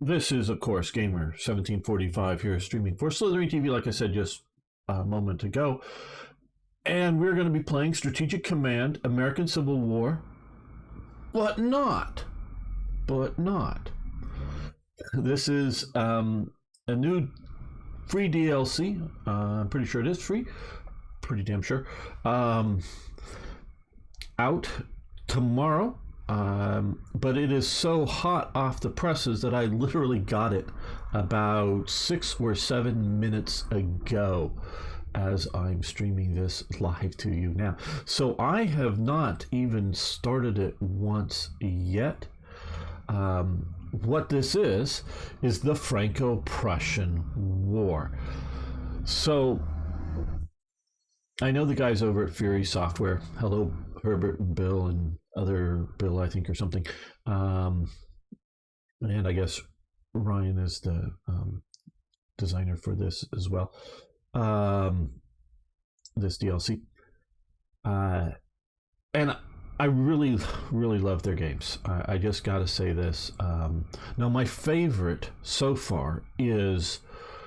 This is, of course, Gamer 1745 here, streaming for Slithering TV, like I said just a moment ago. And we're going to be playing Strategic Command, American Civil War, but not. But not. This is a new free DLC. I'm pretty sure it is free. Pretty damn sure. Out tomorrow. But it is so hot off the presses that I literally got it about 6 or 7 minutes ago as I'm streaming this live to you now. So I have not even started it once yet. What this is the Franco-Prussian War. So I know the guys over at Fury Software. Hello, Herbert and Bill and other Bill, I think, or something. And I guess Ryan is the designer for this as well. This DLC. And I really, really love their games. I just got to say this. Now, my favorite so far is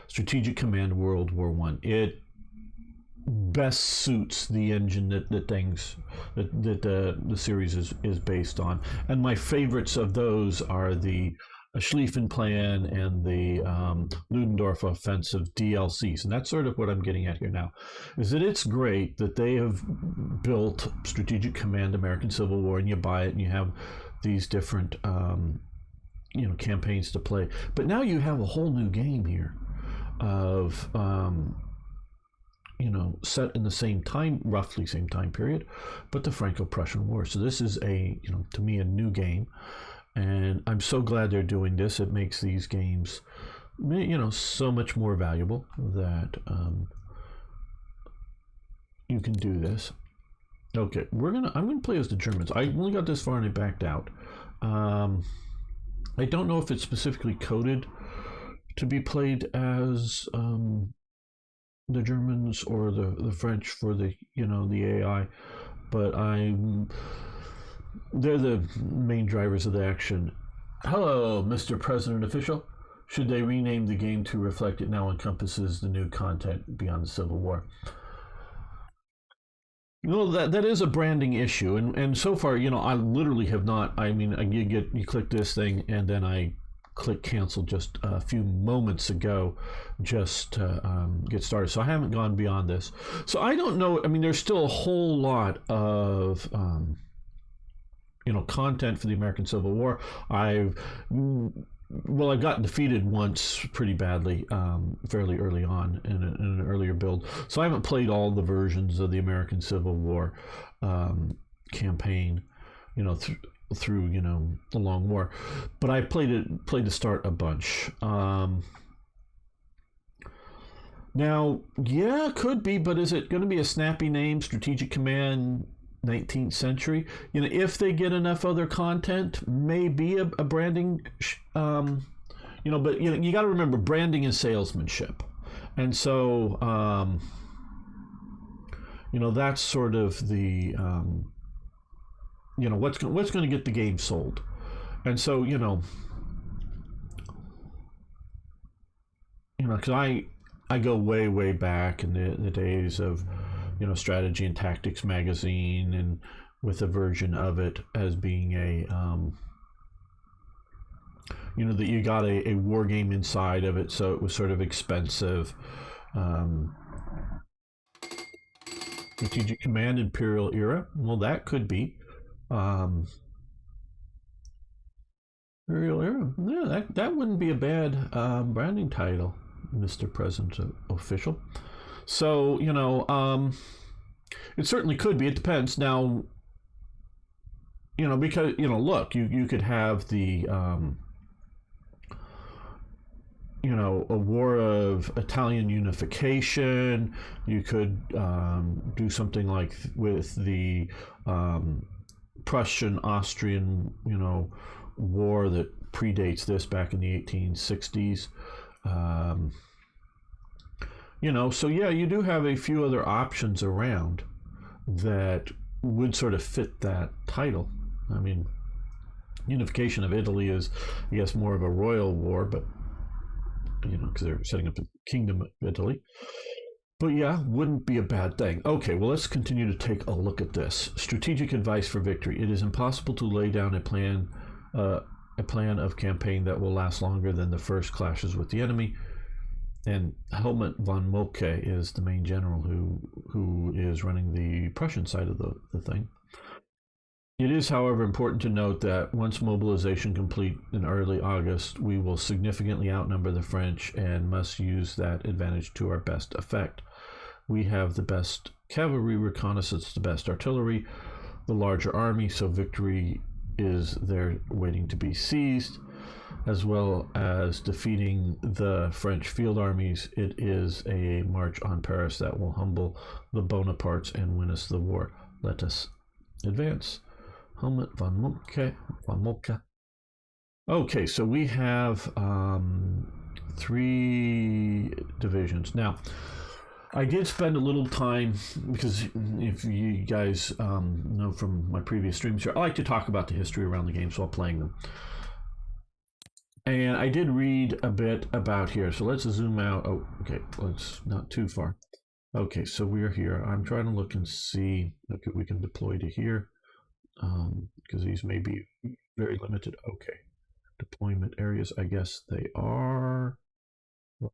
Strategic Command World War One. It best suits the engine that the series is based on, and my favorites of those are the Schlieffen Plan and the Ludendorff Offensive DLCs, and that's sort of what I'm getting at here now. Is that it's great that they have built Strategic Command American Civil War, and you buy it and you have these different campaigns to play, but now you have a whole new game here of set in the same time, roughly same time period, but the Franco-Prussian War. So this is to me, a new game, and I'm so glad they're doing this. It makes these games, so much more valuable that you can do this. Okay, I'm gonna play as the Germans. I only got this far and I backed out. I don't know if it's specifically coded to be played as the Germans or the French for the AI, but they're the main drivers of the action. Hello, Mr. President Official. Should they rename the game to reflect it now encompasses the new content beyond the Civil War? Well, that is a branding issue, and so far, I literally have not. I mean, you click this thing, and then I click cancel just a few moments ago just to get started. So I haven't gone beyond this. So I don't know. I mean, there's still a whole lot of content for the American Civil War. I've gotten defeated once pretty badly fairly early on in an earlier build. So I haven't played all the versions of the American Civil War campaign, through the long war, but I played the start a bunch. Now, yeah, could be, but is it going to be a snappy name, Strategic Command 19th Century? If they get enough other content, maybe a branding, but you got to remember, branding is salesmanship, and so that's sort of the what's going to get the game sold. And so because I go way back in the days of Strategy and Tactics magazine, and with a version of it as being a that you got a war game inside of it, so it was sort of expensive. Strategic Command Imperial Era, well, that could be Imperial Era. Yeah, that wouldn't be a bad branding title, Mr. President Official. So it certainly could be. It depends. Now, because look, you could have the a war of Italian unification. You could do something like with the Prussian-Austrian, war that predates this back in the 1860s. So yeah, you do have a few other options around that would sort of fit that title. I mean, unification of Italy is, I guess, more of a royal war, but because they're setting up the Kingdom of Italy. But yeah, wouldn't be a bad thing. Okay, well, let's continue to take a look at this. Strategic advice for victory. It is impossible to lay down a plan of campaign that will last longer than the first clashes with the enemy. And Helmut von Moltke is the main general who is running the Prussian side of the thing. It is, however, important to note that once mobilization complete in early August, we will significantly outnumber the French and must use that advantage to our best effect. We have the best cavalry reconnaissance, the best artillery, the larger army, so victory is there waiting to be seized, as well as defeating the French field armies. It is a march on Paris that will humble the Bonapartes and win us the war. Let us advance. Helmut von Moltke. Okay, so we have 3 divisions. Now, I did spend a little time, because if you guys know from my previous streams here, I like to talk about the history around the games while playing them. And I did read a bit about here. So let's zoom out. Oh, okay, let's not too far. Okay, so we're here. I'm trying to look and see. Okay, we can deploy to here. Because these may be very limited. Okay, deployment areas, I guess they are. So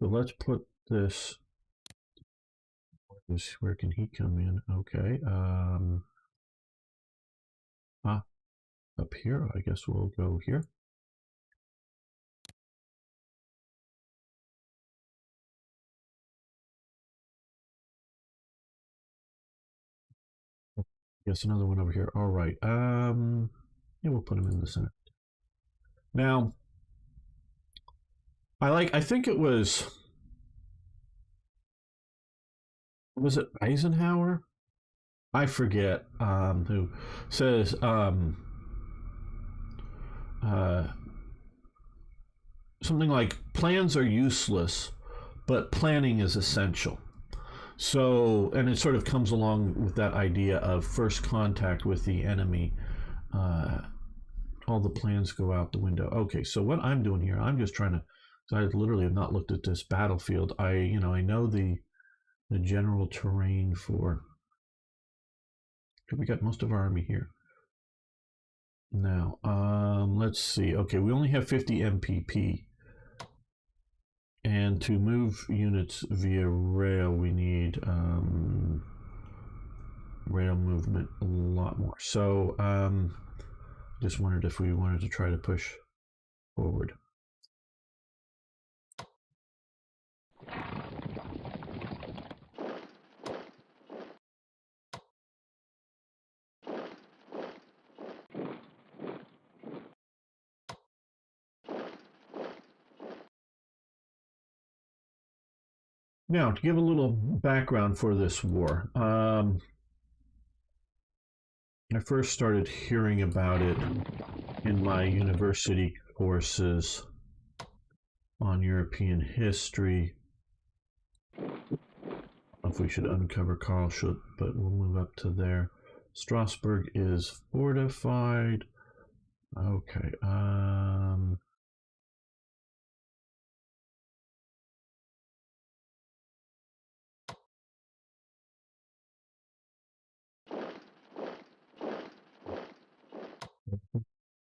let's put this. Where can he come in? Okay. Up here. I guess we'll go here. Yes, another one over here. All right. Yeah, we'll put him in the center. Now, I think it was it Eisenhower? I forget who says something like plans are useless, but planning is essential. So, and it sort of comes along with that idea of first contact with the enemy. All the plans go out the window. Okay, so what I'm doing here, I'm just trying to, I literally have not looked at this battlefield. I know the general terrain for, we got most of our army here. Now, let's see. Okay, we only have 50 MPP. And to move units via rail, we need rail movement a lot more. So, just wondered if we wanted to try to push forward. Now, to give a little background for this war, I first started hearing about it in my university courses on European history. I don't know if we should uncover Karlsruhe, but we'll move up to there. Strasbourg is fortified. Okay.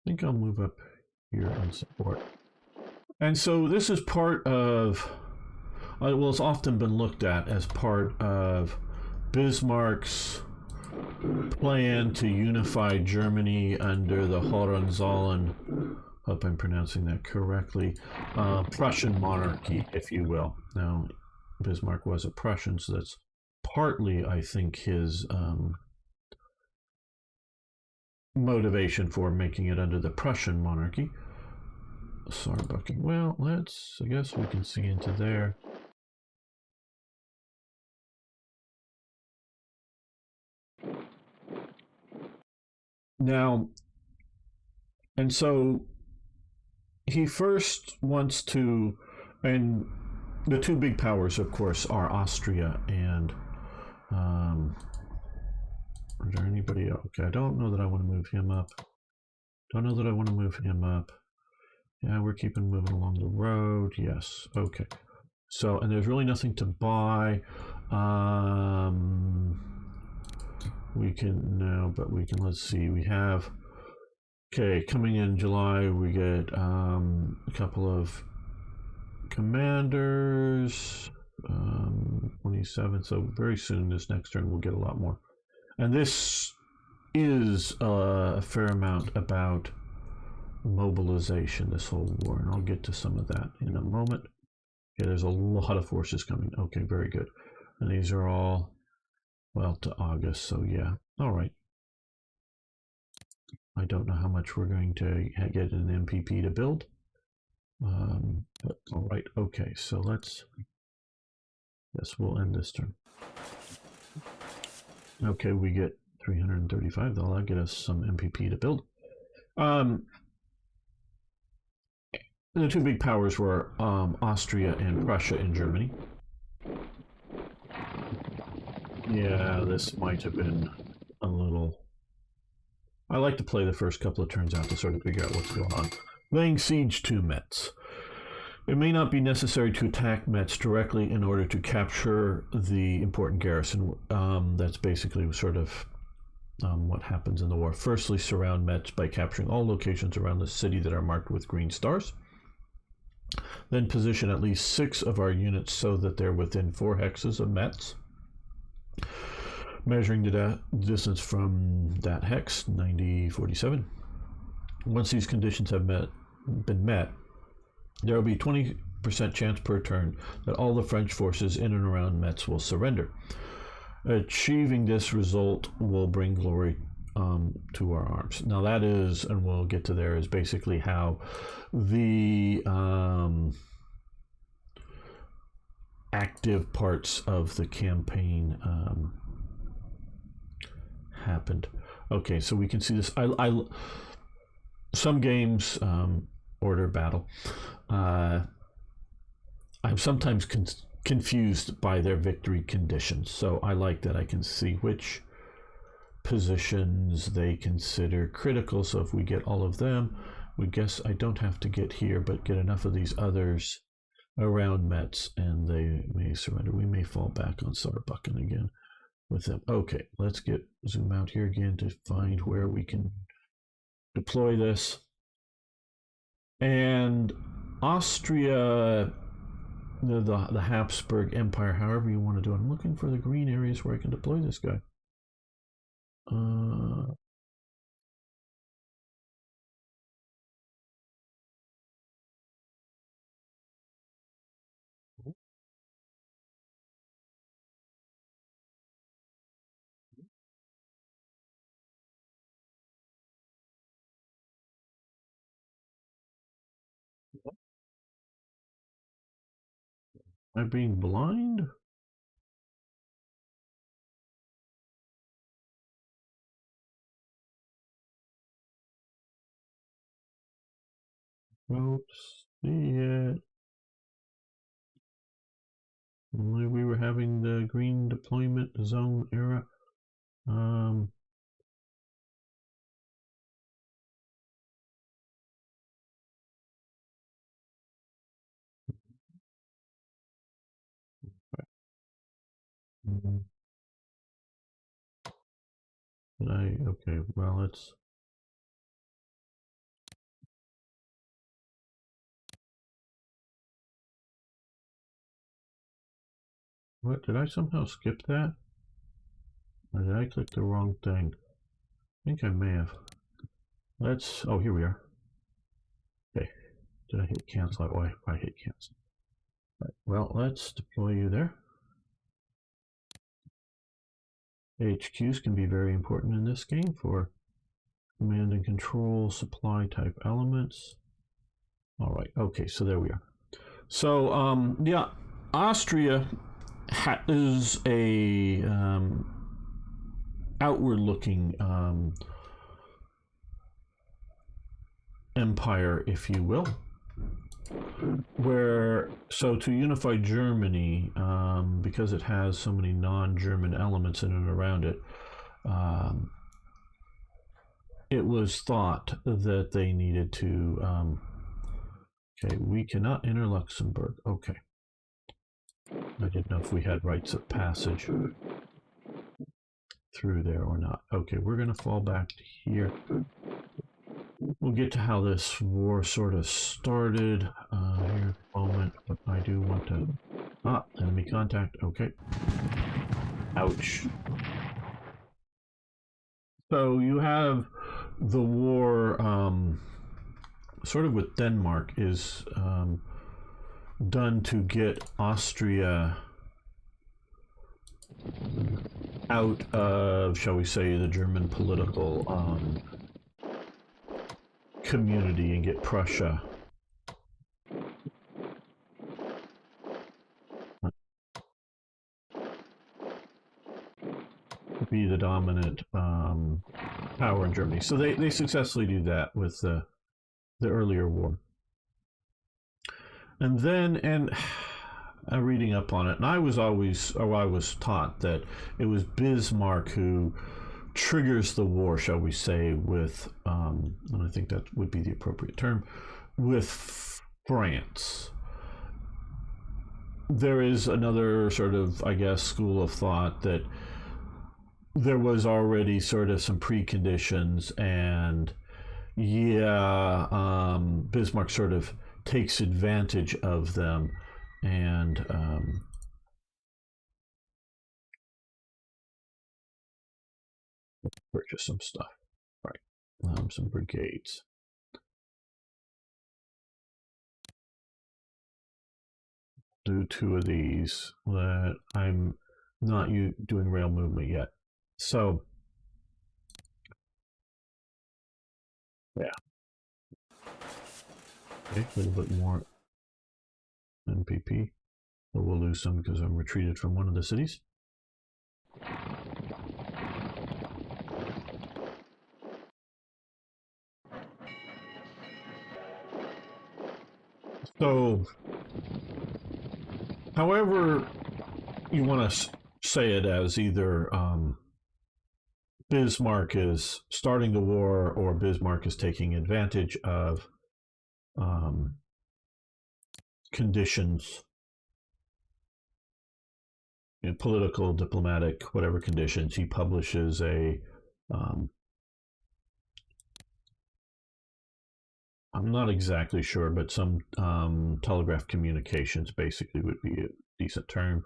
I think I'll move up here and support. And so this is part of, well, it's often been looked at as part of Bismarck's plan to unify Germany under the Hohenzollern, hope I'm pronouncing that correctly, Prussian monarchy, if you will. Now, Bismarck was a Prussian, so that's partly, I think, his motivation for making it under the Prussian monarchy. Saarbrücken. Well, I guess we can see into there. Now, and so he first wants to, and the two big powers, of course, are Austria and Is there anybody else? Okay, I don't know that I want to move him up. Don't know that I want to move him up. Yeah, we're keeping moving along the road. Yes. Okay. So, and there's really nothing to buy. We can now, but we can, let's see, we have, okay, coming in July, we get a couple of commanders, 27, so very soon this next turn we'll get a lot more. And this is a fair amount about mobilization, this whole war, and I'll get to some of that in a moment. Yeah, there's a lot of forces coming. Okay, very good. And these are all, well, to August, so yeah. All right. I don't know how much we're going to get an MPP to build. But all right, okay, so let's, yes, we'll end this turn. Okay, we get 335. That'll get us some MPP to build. The two big powers were Austria and Prussia in Germany. Yeah, this might have been a little... I like to play the first couple of turns out to sort of figure out what's going on. Laying siege to Metz. It may not be necessary to attack Metz directly in order to capture the important garrison. That's basically sort of what happens in the war. Firstly, surround Metz by capturing all locations around the city that are marked with green stars. Then position at least 6 of our units so that they're within 4 hexes of Metz. Measuring the distance from that hex, 90-47. Once these conditions have been met, there will be 20% chance per turn that all the French forces in and around Metz will surrender. Achieving this result will bring glory to our arms. Now that is, and we'll get to there, is basically how the active parts of the campaign happened. Okay, so we can see this. Some games, order battle, I'm sometimes confused by their victory conditions. So I like that I can see which positions they consider critical. So if we get all of them, we guess I don't have to get here, but get enough of these others around Metz and they may surrender. We may fall back on Saarbrücken again with them. Okay, let's zoom out here again to find where we can deploy this. And Austria, the Habsburg Empire, however you want to do it. I'm looking for the green areas where I can deploy this guy. Am I being blind? Don't see it. Only we were having the green deployment zone era. Okay, well, let's. What, did I somehow skip that? Or did I click the wrong thing? I think I may have. Oh, here we are. Okay, did I hit cancel? Why I hit cancel? Right. Well, let's deploy you there. HQs can be very important in this game for command and control supply type elements. All right, okay, so there we are. So yeah, Austria is a outward-looking empire, if you will. So to unify Germany, because it has so many non-German elements in and around it, it was thought that they needed to. Okay, we cannot enter Luxembourg. Okay. I didn't know if we had rights of passage through there or not. Okay, we're going to fall back to here. We'll get to how this war sort of started here in a moment, but I do want to... enemy contact. Okay. Ouch. So you have the war sort of with Denmark is done to get Austria out of, shall we say, the German political community and get Prussia to be the dominant power in Germany. So they successfully do that with the earlier war. And then, reading up on it, and I was taught that it was Bismarck who triggers the war, shall we say, with, and I think that would be the appropriate term, with France. There is another sort of, I guess, school of thought that there was already sort of some preconditions, and Bismarck sort of takes advantage of them and purchase some stuff. Right, some brigades. Do 2 of these. That I'm not doing rail movement yet. So, yeah. Okay, a little bit more NPP. But we'll lose some because I'm retreated from one of the cities. So, however you want to say it, as either Bismarck is starting the war or Bismarck is taking advantage of conditions, political, diplomatic, whatever conditions, he publishes a I'm not exactly sure, but some telegraph communications basically would be a decent term,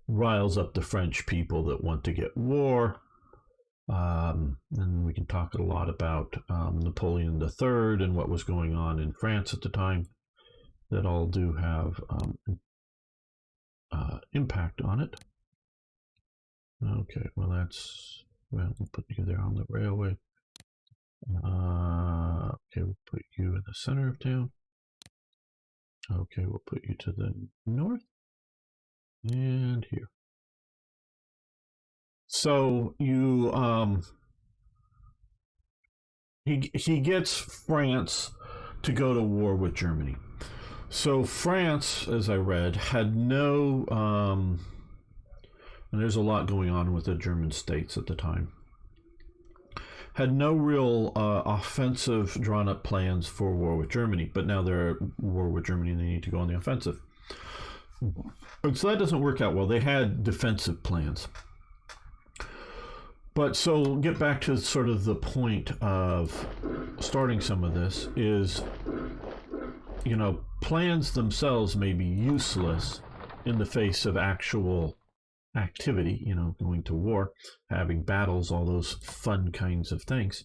riles up the French people that want to get war. And we can talk a lot about Napoleon III and what was going on in France at the time. That all do have impact on it. Okay, well we'll put you there on the railway. Okay, we'll put you in the center of town. Okay, we'll put you to the north and here. So you he gets France to go to war with Germany. So France, as I read, had no and there's a lot going on with the German states at the time, had no real offensive drawn up plans for war with Germany, but now they're at war with Germany and they need to go on the offensive. And so that doesn't work out well. They had defensive plans. But so get back to sort of the point of starting some of this is, plans themselves may be useless in the face of actual activity, going to war, having battles, all those fun kinds of things.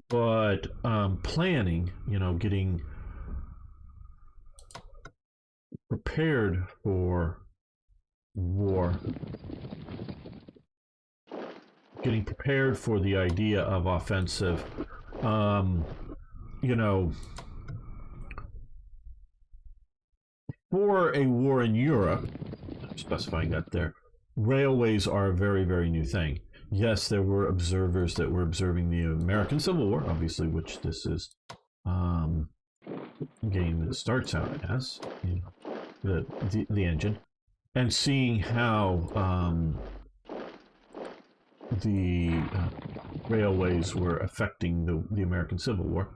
But planning, getting prepared for war, getting prepared for the idea of offensive, for a war in Europe, I'm specifying that there, railways are a very, very new thing. Yes, there were observers that were observing the American Civil War, obviously, which this is game that starts out as, the engine. and seeing how the railways were affecting the American Civil War.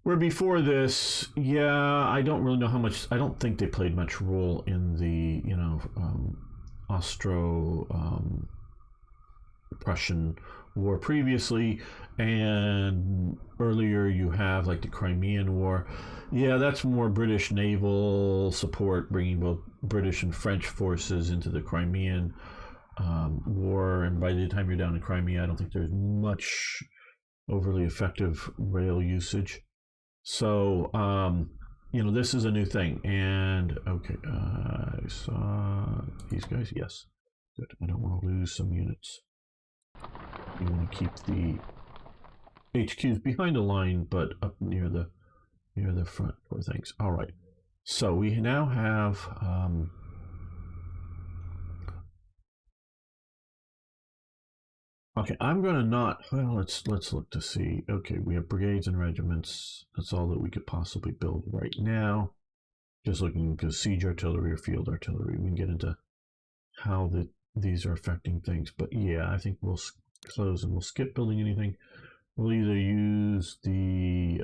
Where before this, yeah, I don't really know how much. I don't think they played much role in the Austro-Prussian War previously, and earlier you have like the Crimean War. Yeah, that's more British naval support, bringing both British and French forces into the Crimean war. And by the time you're down in Crimea, I don't think there's much overly effective rail usage. So, this is a new thing. And okay, I saw these guys. Yes, good. I don't want to lose some units. You want to keep the HQs behind the line, but up near the front for things. All right. So we now have. Okay, I'm gonna not. Well, let's look to see. Okay, we have brigades and regiments. That's all that we could possibly build right now. Just looking because siege artillery or field artillery. We can get into how these are affecting things. But yeah, I think we'll close and we'll skip building anything. We'll either use the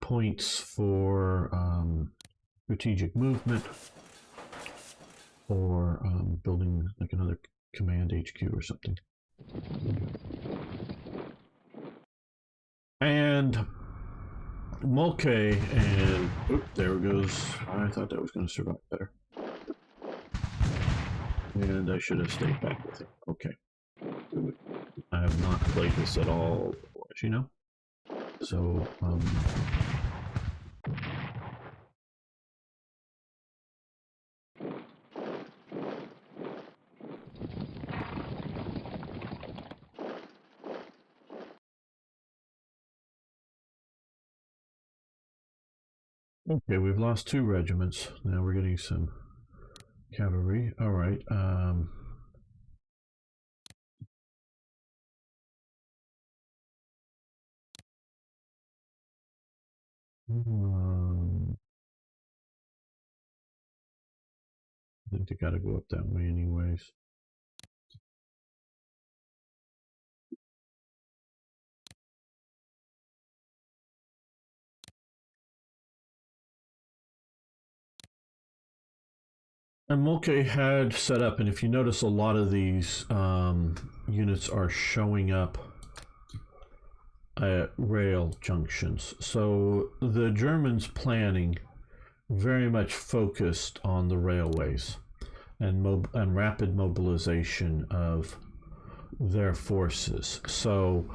points for strategic movement or building like another command HQ or something. And Moltke and there it goes. I thought that was going to survive better. And I should have stayed back with it. Okay. I have not played this at all before, as you know. So, okay, we've lost 2 regiments. Now we're getting some cavalry. All right. I think they got to go up that way anyways. And Moltke had set up, and if you notice, a lot of these units are showing up at rail junctions. So the Germans' planning very much focused on the railways and rapid mobilization of their forces. So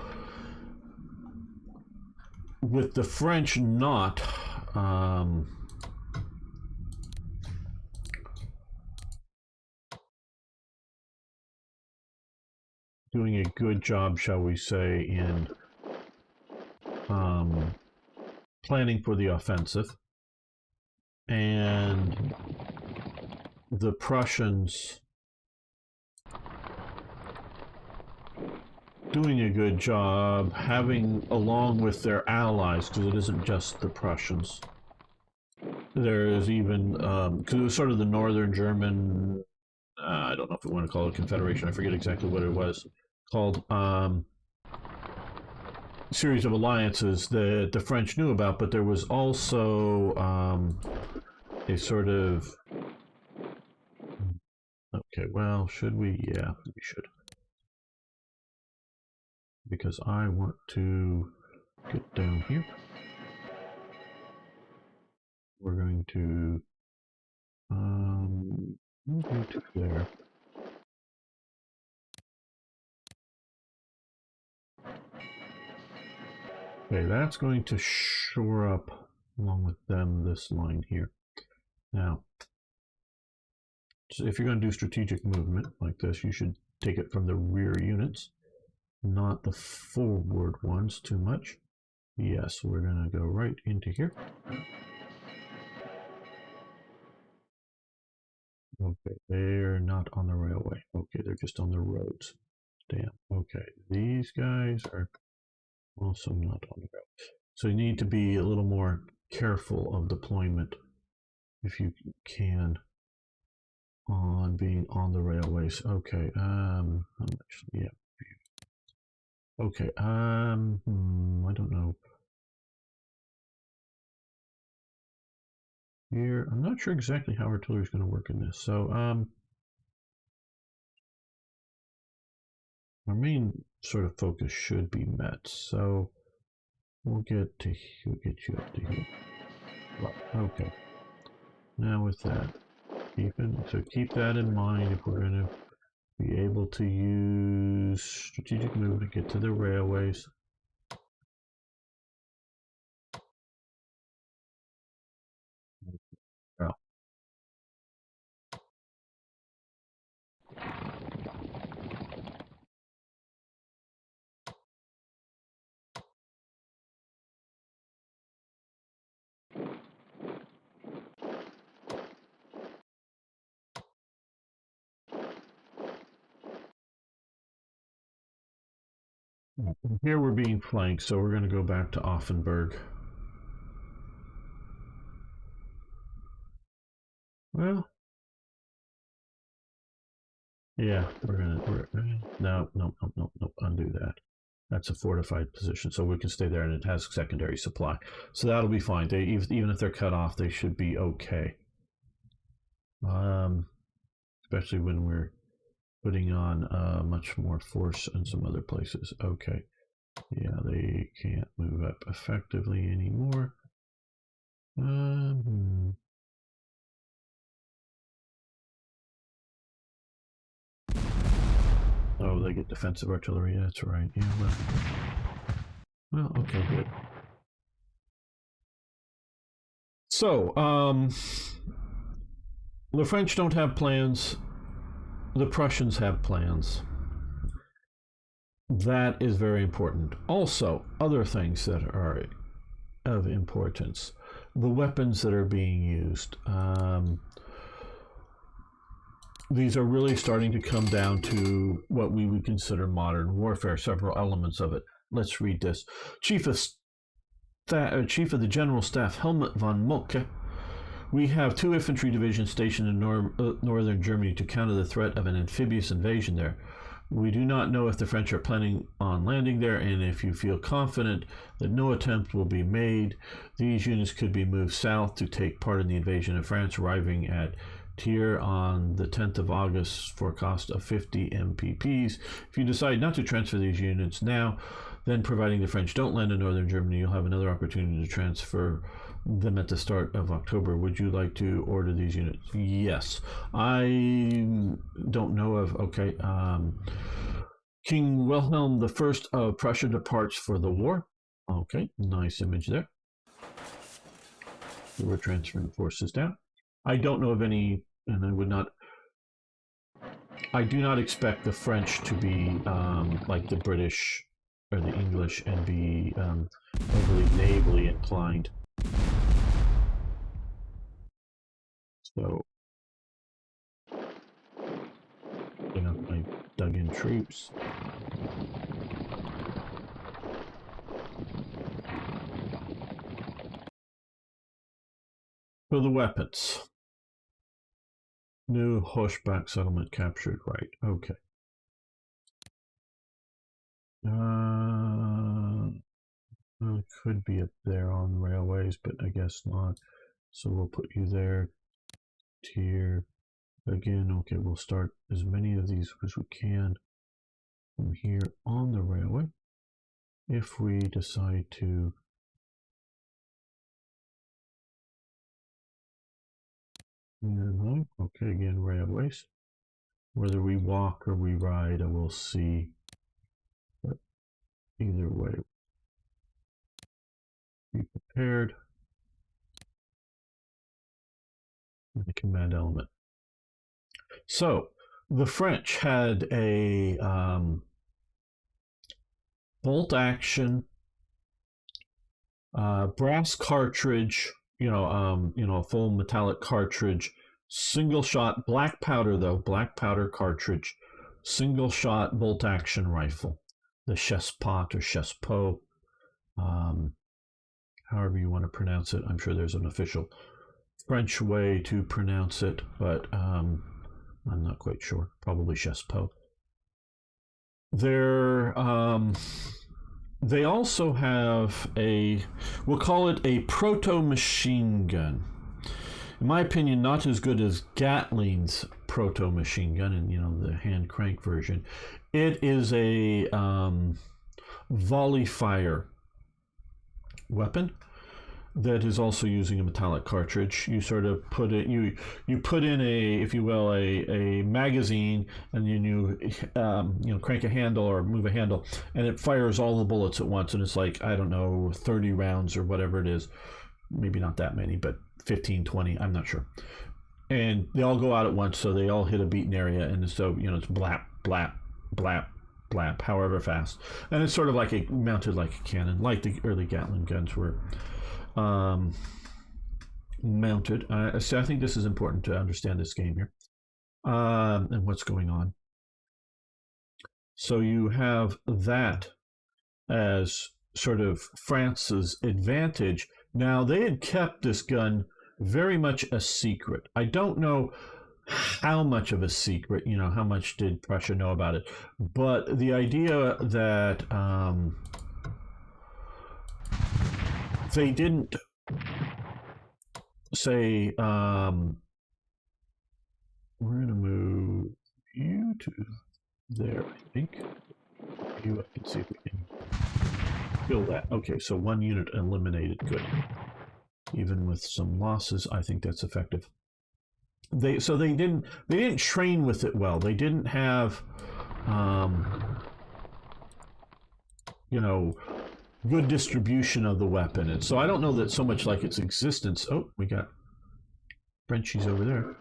with the French not doing a good job, shall we say, in planning for the offensive, and the Prussians doing a good job having, along with their allies, because it isn't just the Prussians. There is even, because it was sort of the Northern German, I don't know if we want to call it Confederation, I forget exactly what it was called, series of alliances that the French knew about, but there was also a sort of, okay, well, should we? Yeah, we should. Because I want to get down here. We're going to move you to there. Okay, that's going to shore up, along with them, this line here. Now, so if you're going to do strategic movement like this, you should take it from the rear units, not the forward ones too much. Yes, we're going to go right into here. Okay, they're not on the railway. Okay, they're just on the roads. Damn. Okay, these guys are also not on the road. So you need to be a little more careful of deployment if you can. on being on the railways. Okay. Actually, yeah. Okay. I don't know. Here, I'm not sure exactly how artillery is going to work in this. So, our main sort of focus should be Metz. So, we'll get you up to here. Well, okay. Now with that, keep that in mind if we're going to be able to use strategic move to get to the railways. Oh. Here we're being flanked, so we're going to go back to Offenburg. Well, yeah, no, undo that. That's a fortified position, so we can stay there, and it has secondary supply, so that'll be fine. Even if they're cut off, they should be okay. Especially when we're putting on much more force in some other places. Okay, yeah, they can't move up effectively anymore. Oh, they get defensive artillery. That's right. Yeah. Well, okay, good. So, the French don't have plans. The Prussians have plans. That is very important. Also, other things that are of importance: the weapons that are being used. These are really starting to come down to what we would consider modern warfare, several elements of it. Let's read this. Chief of the General Staff Helmut von Moltke. We have 2 infantry divisions stationed in northern Germany to counter the threat of an amphibious invasion there. We do not know if the French are planning on landing there, and if you feel confident that no attempt will be made, these units could be moved south to take part in the invasion of France, arriving at Tier on the 10th of August for a cost of 50 MPPs. If you decide not to transfer these units now, then providing the French don't land in northern Germany, you'll have another opportunity to transfer them at the start of October. Would you like to order these units? Yes. I don't know of, okay, King Wilhelm I of Prussia departs for the war. Okay, nice image there. We're transferring forces down. I don't know of any, and I do not expect the French to be like the British or the English and be overly navally inclined. So, I dug in troops. For the weapons. New Hochbach settlement captured, right. Okay. Well, it could be up there on railways, but I guess not. So we'll put you there. Tier. Again, okay, we'll start as many of these as we can from here on the railway. If we decide to okay, again, railways. Whether we walk or we ride, I will see. But either way, be prepared. The command element. So the French had a bolt action brass cartridge, full metallic cartridge, single shot, black powder cartridge, single shot bolt action rifle, the Chespot or Chespot, however you want to pronounce it. I'm sure there's an official French way to pronounce it, but I'm not quite sure. Probably Chespo. They're they also have we'll call it a proto-machine gun. In my opinion, not as good as Gatling's proto-machine gun, and the hand crank version. It is a volley fire weapon that is also using a metallic cartridge. You sort of put it, you put in a, if you will, a magazine, and then you crank a handle or move a handle, and it fires all the bullets at once. And it's like, I don't know, 30 rounds or whatever it is. Maybe not that many, but 15, 20, I'm not sure. And they all go out at once, so they all hit a beaten area, and so it's blap, blap, blap, blap, however fast. And it's sort of like mounted like a cannon, like the early Gatling guns were mounted. So I think this is important to understand this game here and what's going on. So you have that as sort of France's advantage. Now, they had kept this gun very much a secret. I don't know how much of a secret, how much did Prussia know about it, but the idea that they didn't say, we're going to move you to there, I think. I can see if we can kill that. Okay, so 1 unit eliminated. Good. Even with some losses, I think that's effective. They didn't train with it well. They didn't have good distribution of the weapon. And so I don't know that so much like its existence. Oh, we got Frenchies over there.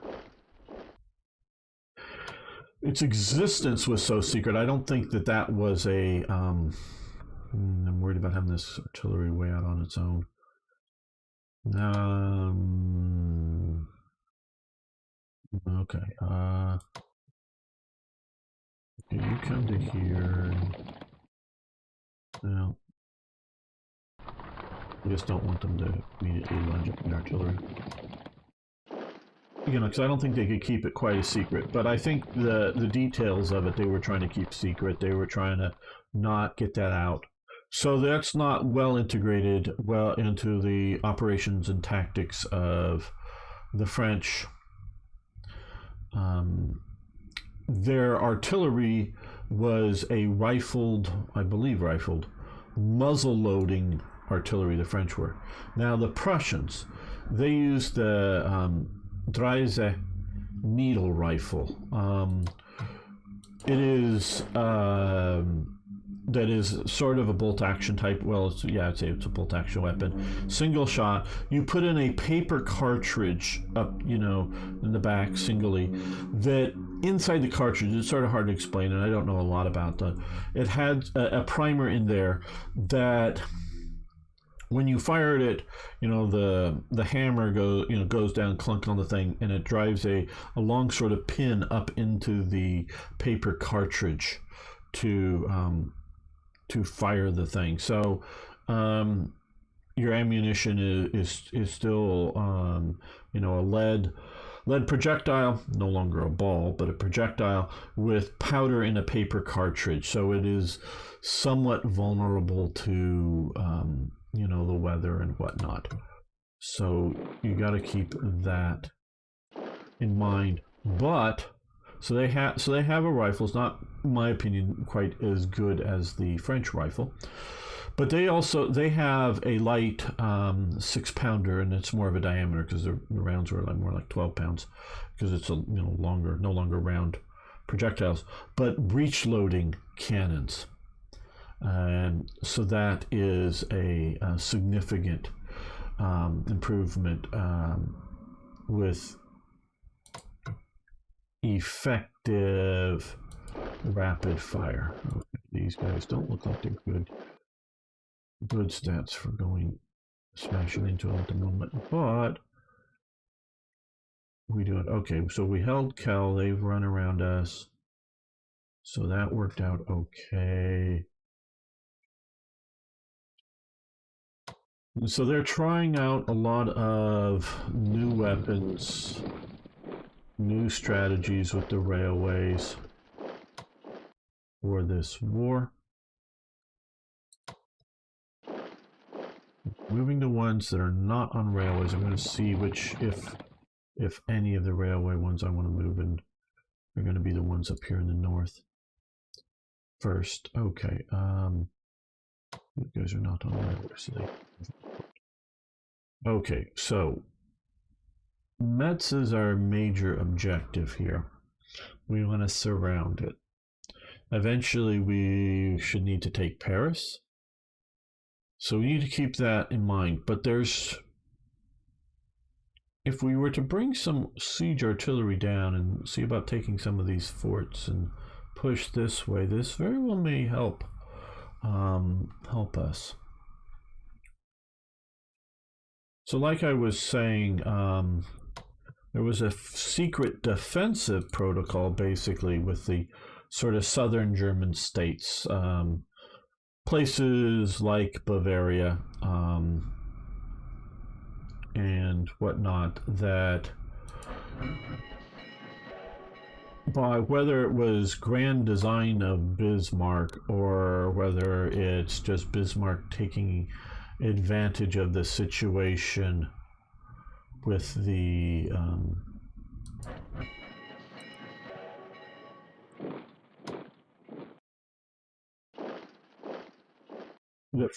Its existence was so secret. I don't think that was a I'm worried about having this artillery way out on its own. Okay. Okay, you come to here. Now, I just don't want them to immediately lunge up the artillery. Because I don't think they could keep it quite a secret. But I think the details of it, they were trying to keep secret. They were trying to not get that out. So that's not well integrated into the operations and tactics of the French. Their artillery was a rifled, muzzle-loading artillery, the French were. Now the Prussians, they used the Dreise needle rifle. It is that is sort of a bolt action type. Well, I'd say it's a bolt action weapon. Single shot. You put in a paper cartridge up, in the back singly. That inside the cartridge, it's sort of hard to explain, and I don't know a lot about that. It had a primer in there that when you fired it, the hammer goes down, clunk on the thing, and it drives a long sort of pin up into the paper cartridge to fire the thing. So your ammunition is still a lead projectile, no longer a ball, but a projectile with powder in a paper cartridge. So it is somewhat vulnerable to the weather and whatnot. So you got to keep that in mind. But so they have a rifle. It's not, in my opinion, quite as good as the French rifle. But they have a light 6-pounder, and it's more of a diameter because the rounds were more like 12 pounds because it's a no longer round projectiles, but breech loading cannons. And so that is a significant improvement with effective rapid fire. Okay, these guys don't look like they're good stats for smashing into them at the moment, but we do it. Okay, so we held Kel. They've run around us, so that worked out okay. So they're trying out a lot of new weapons new strategies with the railways for this war. Moving the ones that are not on railways. I'm going to see which, if any of the railway ones I want to move in are going to be the ones up here in the north first. Okay, you guys are not on railways, so they... Okay, so Metz is our major objective here. We want to surround it. Eventually, we should need to take Paris. So we need to keep that in mind. But there's... If we were to bring some siege artillery down and see about taking some of these forts and push this way, this very well may help us. So like I was saying, there was a secret defensive protocol basically with the sort of southern German states, places like Bavaria and whatnot, that by whether it was grand design of Bismarck or whether it's just Bismarck taking advantage of the situation with the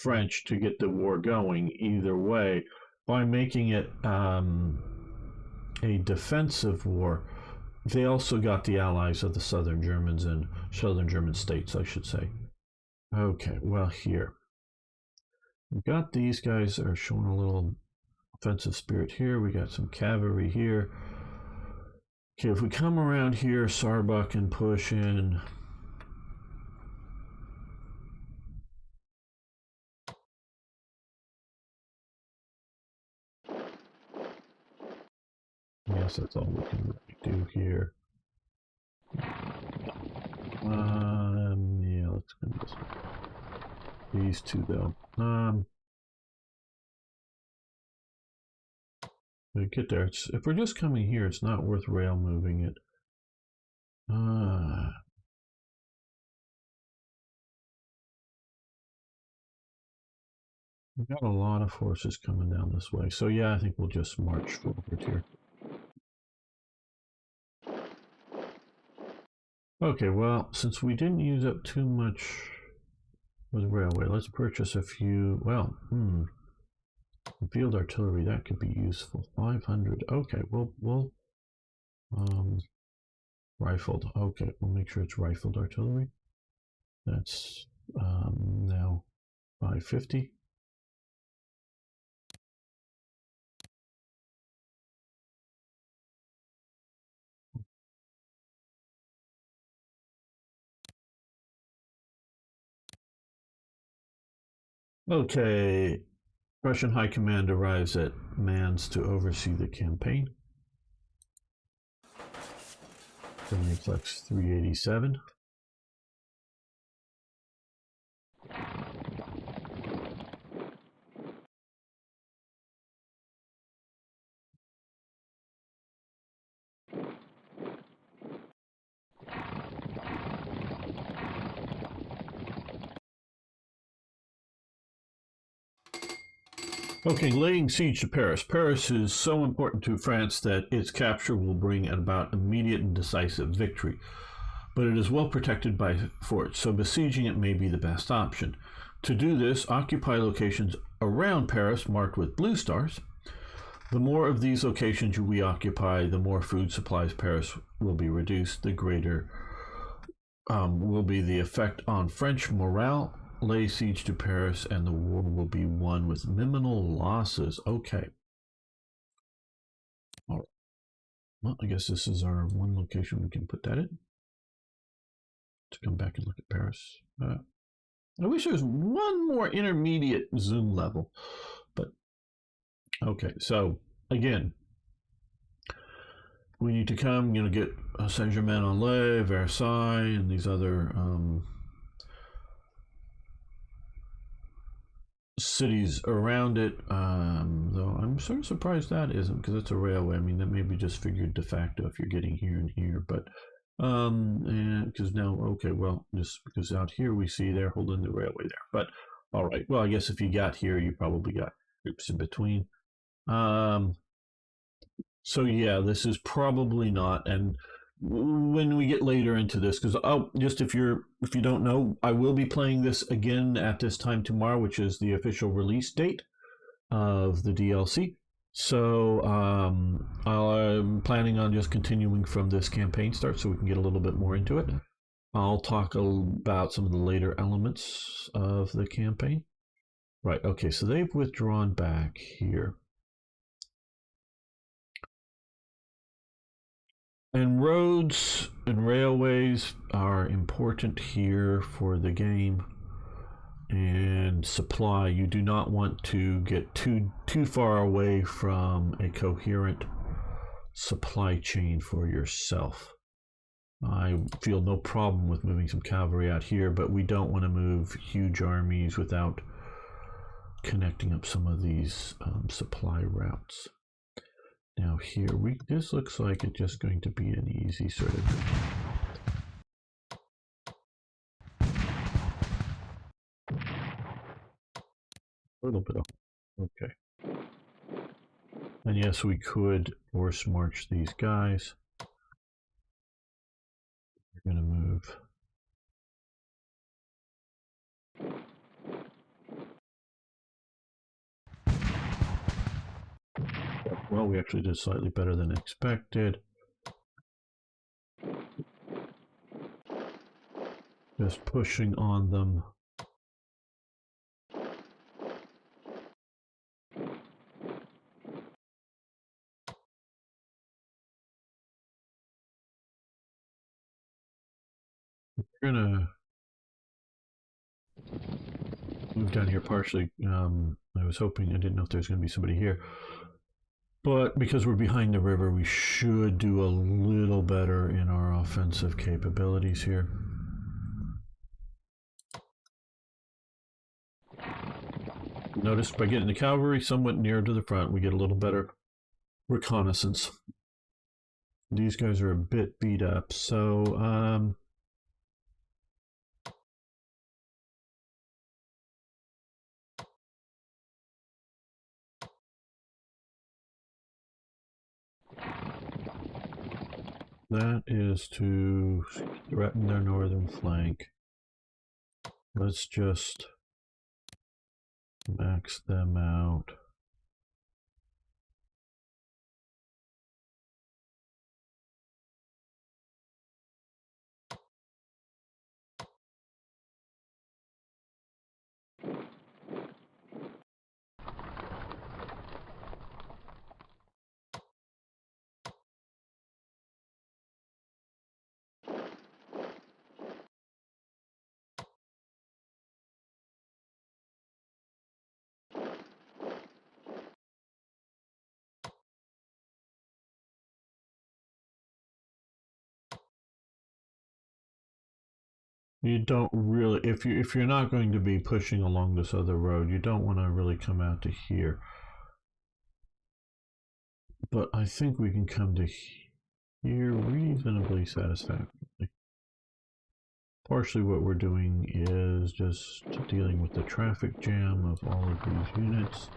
French to get the war going. Either way, by making it a defensive war, they also got the allies of the southern Germans and southern German states, I should say. Okay, well, here we got these guys are showing a little offensive spirit here. We got some cavalry here. Okay, if we come around here, Sarbuck, and push in. Yes, that's all we can really do here. Yeah, let's go this way. These two, though. We get there. If we're just coming here, it's not worth rail moving it. We've got a lot of forces coming down this way. So yeah, I think we'll just march forward here. Okay, well, since we didn't use up too much with railway, let's purchase a few, well, field artillery, that could be useful. 500, okay, we'll rifled, okay, we'll make sure it's rifled artillery. That's now 550. Okay, Russian High Command arrives at Mans to oversee the campaign. Then reflex 387. Okay, laying siege to Paris. Paris is so important to France that its capture will bring about immediate and decisive victory. But it is well protected by forts, so besieging it may be the best option. To do this, occupy locations around Paris marked with blue stars. The more of these locations we occupy, the more food supplies Paris will be reduced, the greater will be the effect on French morale. Lay siege to Paris and the war will be won with minimal losses. Okay. All right. Well, I guess this is our one location we can put that in. To come back and look at Paris. I wish there was one more intermediate zoom level, but okay. So again, we need to come, get Saint-Germain-en-Laye, Versailles, and these other cities around it, though I'm sort of surprised that isn't, because it's a railway. I mean, that maybe just figured de facto if you're getting here and here, but and because now, okay, well, just because out here we see they're holding the railway there, but all right, well, I guess if you got here, you probably got groups in between. So yeah, this is probably not, and when we get later into this, because just if you don't know, I will be playing this again at this time tomorrow, which is the official release date of the DLC. So I'm planning on just continuing from this campaign start, so we can get a little bit more into it. I'll talk about some of the later elements of the campaign. Right. Okay. So they've withdrawn back here. And roads and railways are important here for the game. And supply, you do not want to get too far away from a coherent supply chain for yourself. I feel no problem with moving some cavalry out here, but we don't want to move huge armies without connecting up some of these supply routes. Now here, this looks like it's just going to be an easy sort of... A little bit of... Okay. And yes, we could force march these guys. We're going to move... Well, we actually did slightly better than expected. Just pushing on them. We're gonna move down here partially. I was hoping, I didn't know if there's going to be somebody here. But because we're behind the river, we should do a little better in our offensive capabilities here. Notice by getting the cavalry somewhat near to the front, we get a little better reconnaissance. These guys are a bit beat up, so that is to threaten their northern flank. Let's just max them out. You don't really, if you're not going to be pushing along this other road, you don't want to really come out to here. But I think we can come to here reasonably satisfactorily. Partially what we're doing is just dealing with the traffic jam of all of these units.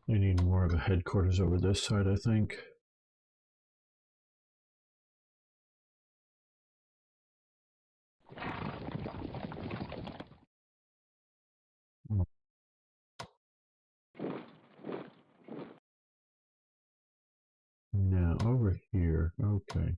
We need more of a headquarters over this side, I think. Now over here, okay.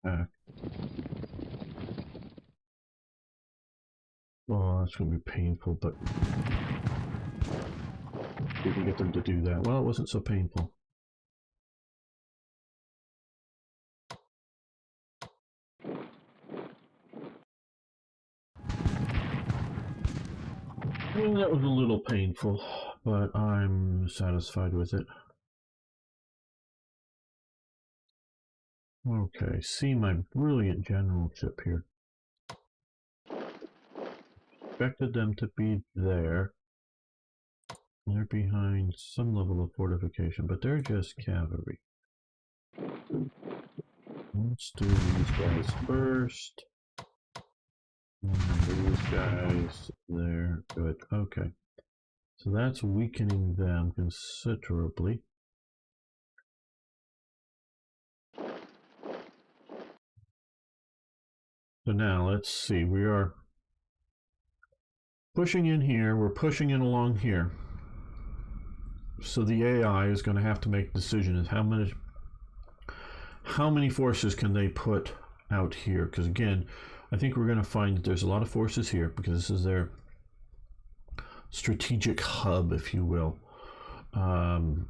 Back. Oh, that's going to be painful, but we can get them to do that. Well, it wasn't so painful. I mean, that was a little painful, but I'm satisfied with it. Okay, see my brilliant generalship here. Expected them to be there. They're behind some level of fortification, but they're just cavalry. Let's do these guys first. And these guys there. Good. Okay. So that's weakening them considerably. So now let's see. We are pushing in here. We're pushing in along here. So the AI is going to have to make a decision of how many forces can they put out here. Because again, I think we're going to find that there's a lot of forces here because this is their strategic hub, if you will. To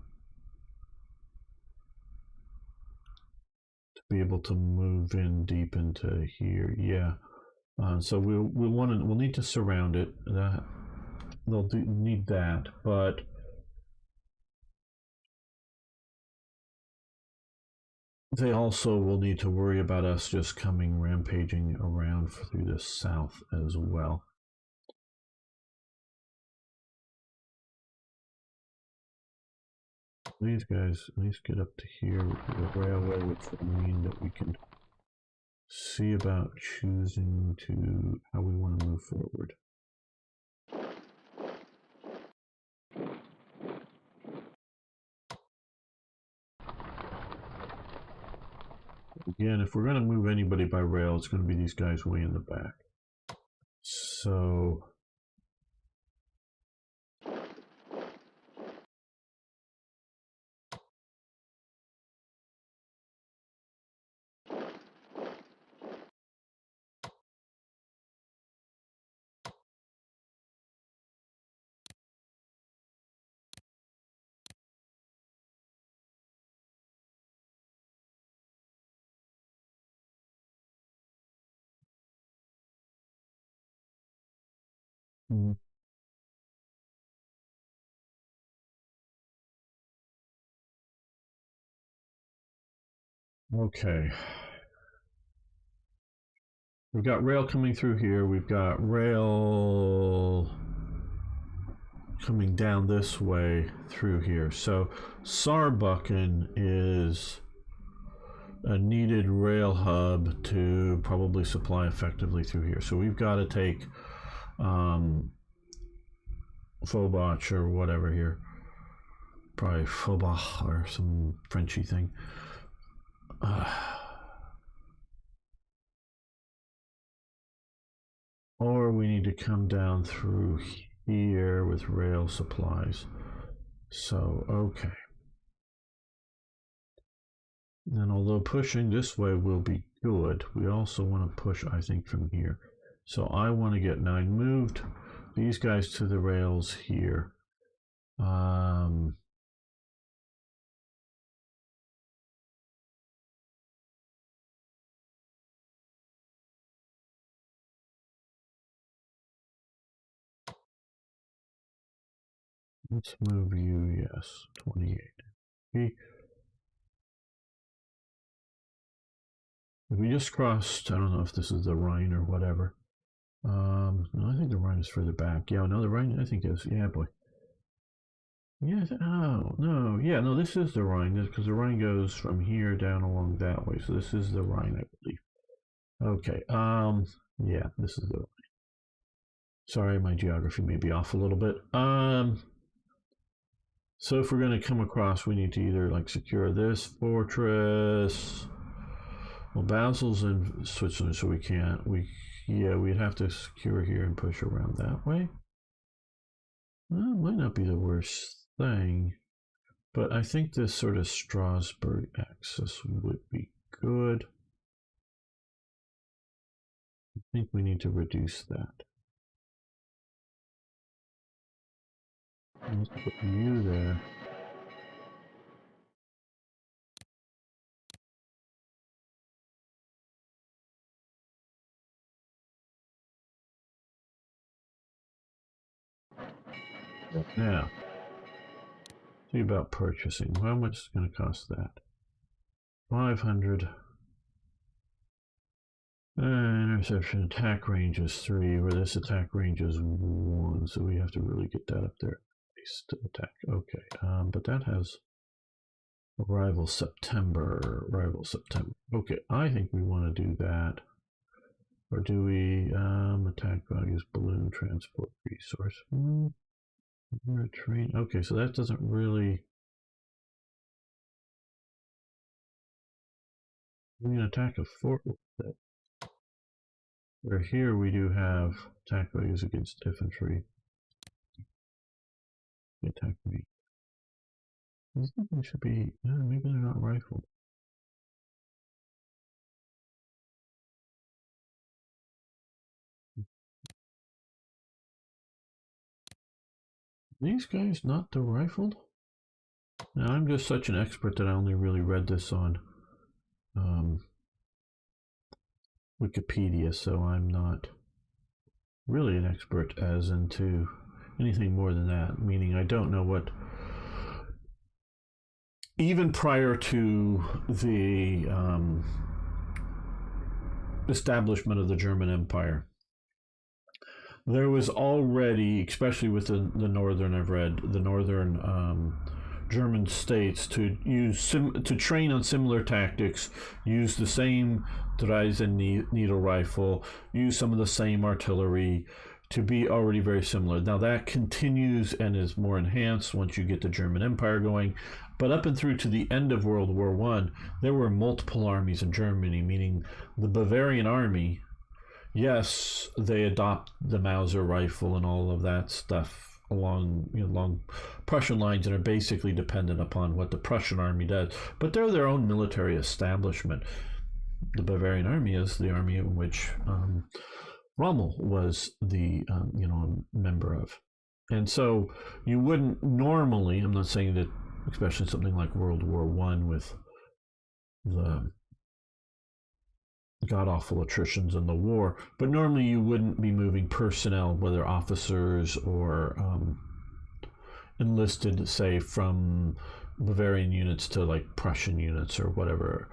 be able to move in deep into here, yeah. So we'll need to surround it. They'll need that, but they also will need to worry about us just coming rampaging around through the south as well. These guys at least get up to here with the railway, which will mean that we can see about choosing to how we want to move forward. Again, if we're going to move anybody by rail, it's going to be these guys way in the back. So okay. We've got rail coming through here. We've got rail coming down this way through here. So Saarbrücken is a needed rail hub to probably supply effectively through here. So we've got to take Fobach or whatever here. Probably Fobach or some Frenchy thing. Or we need to come down through here with rail supplies. So, okay. And although pushing this way will be good, we also want to push, I think, from here. So I want to get 9 moved. These guys to the rails here. Let's move you, yes, 28. Okay. If we just crossed, I don't know if this is the Rhine or whatever. No, I think the Rhine is further back. Yeah, no, the Rhine, I think is, yeah, boy. Yeah, oh, no, yeah, no, this is the Rhine, because the Rhine goes from here down along that way, so this is the Rhine, I believe. Okay, yeah, this is the Rhine. Sorry, my geography may be off a little bit. So if we're going to come across, we need to either, like, secure this fortress. Well, Basel's in Switzerland, so we can't. We'd have to secure here and push around that way. Well, it might not be the worst thing, But I think this sort of Strasbourg axis would be good. I think we need to reduce that. Let's put you there. Now, see about purchasing. How much is it going to cost that? 500. Interception attack range is 3, where this attack range is 1, so we have to really get that up there. Attack. Okay, but that has arrival September. Okay, I think we want to do that. Or do we attack values, balloon, transport, resource? Train. Okay, so that doesn't really. We can attack a fort with that. Where here we do have attack values against infantry. Attack me. I think they should be. Maybe they're not rifled. These guys not the rifled? Now I'm just such an expert that I only really read this on Wikipedia, so I'm not really an expert as into anything more than that, meaning I don't know what, even prior to the establishment of the German Empire, there was already, especially with the northern, I've read, the northern German states to use to train on similar tactics, use the same Dreisen needle rifle, use some of the same artillery, to be already very similar. Now that continues and is more enhanced once you get the German Empire going, but up and through to the end of World War I, there were multiple armies in Germany, meaning the Bavarian army, yes, they adopt the Mauser rifle and all of that stuff along Prussian lines and are basically dependent upon what the Prussian army does, but they're their own military establishment. The Bavarian army is the army in which Rommel was the member of, and so you wouldn't normally. I'm not saying that, especially something like World War I with the god-awful attritions in the war, but normally you wouldn't be moving personnel, whether officers or enlisted, say, from Bavarian units to like Prussian units or whatever.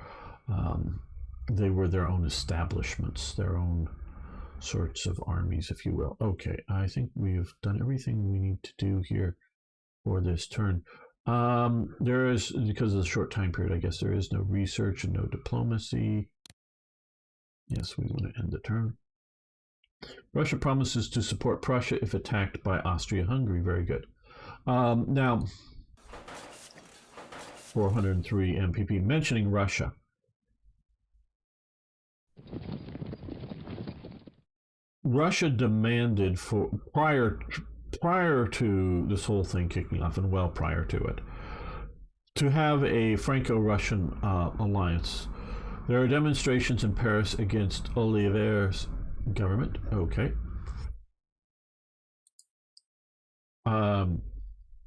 They were their own establishments, their own sorts of armies, if you will. Okay, I think we've done everything we need to do here for this turn. There is, because of the short time period, I guess there is no research and no diplomacy. Yes, we want to end the turn. Russia promises to support Prussia if attacked by Austria-Hungary. Very good. Now, 403 MPP. Mentioning Russia. Russia demanded for prior to this whole thing kicking off, and well prior to it, to have a Franco-Russian alliance. There are demonstrations in Paris against Olivier's government. Okay.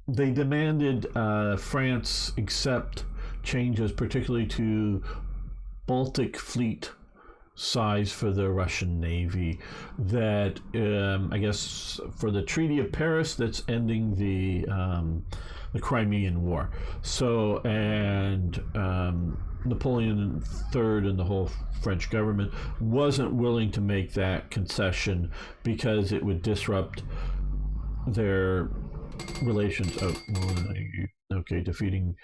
They demanded France accept changes, particularly to Baltic Fleet size for the Russian Navy. That I guess for the Treaty of Paris, that's ending the Crimean War. So and Napoleon III and the whole French government wasn't willing to make that concession because it would disrupt their relations. Okay, defeating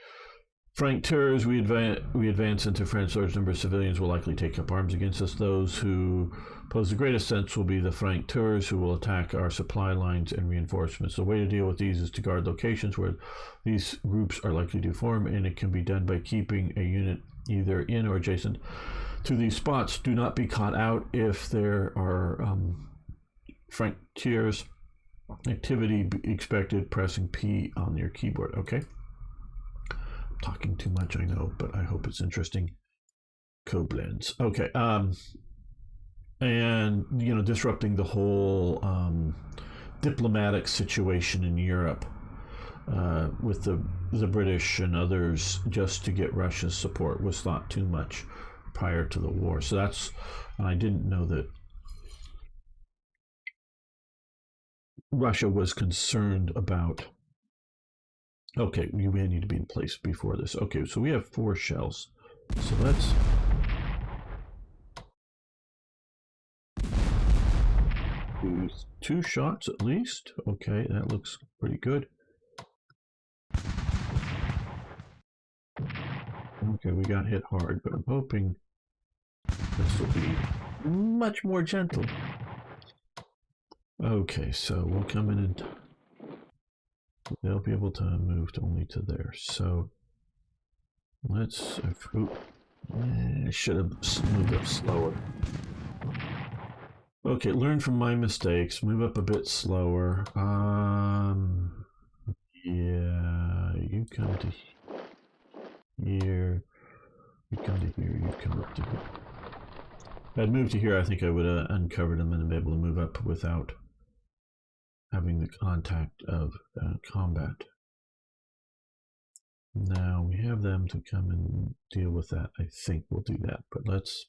Frank terrors, we advance into France. Large number of civilians will likely take up arms against us. Those who pose the greatest sense will be the Frank terrors, who will attack our supply lines and reinforcements. The way to deal with these is to guard locations where these groups are likely to form, and it can be done by keeping a unit either in or adjacent to these spots. Do not be caught out if there are Frank tiers activity expected. Pressing P on your keyboard. Okay. talking too much, I know, but I hope it's interesting. Koblenz. Okay. And, you know, disrupting the whole diplomatic situation in Europe with the British and others just to get Russia's support was thought too much prior to the war. So that's, and I didn't know that Russia was concerned about. Okay, we need to be in place before this. Okay, so we have 4 shells. So let's do 2 shots at least. Okay, that looks pretty good. Okay, we got hit hard, but I'm hoping this will be much more gentle. Okay, so we'll come in and they'll be able to move only to there. So let's. I should have moved up slower. Okay, learn from my mistakes. Move up a bit slower. Yeah, you come to here. You come to here. You come up to here. If I'd moved to here, I think I would have uncovered them and been able to move up without having the contact of combat. Now we have them to come and deal with that. I think we'll do that, but let's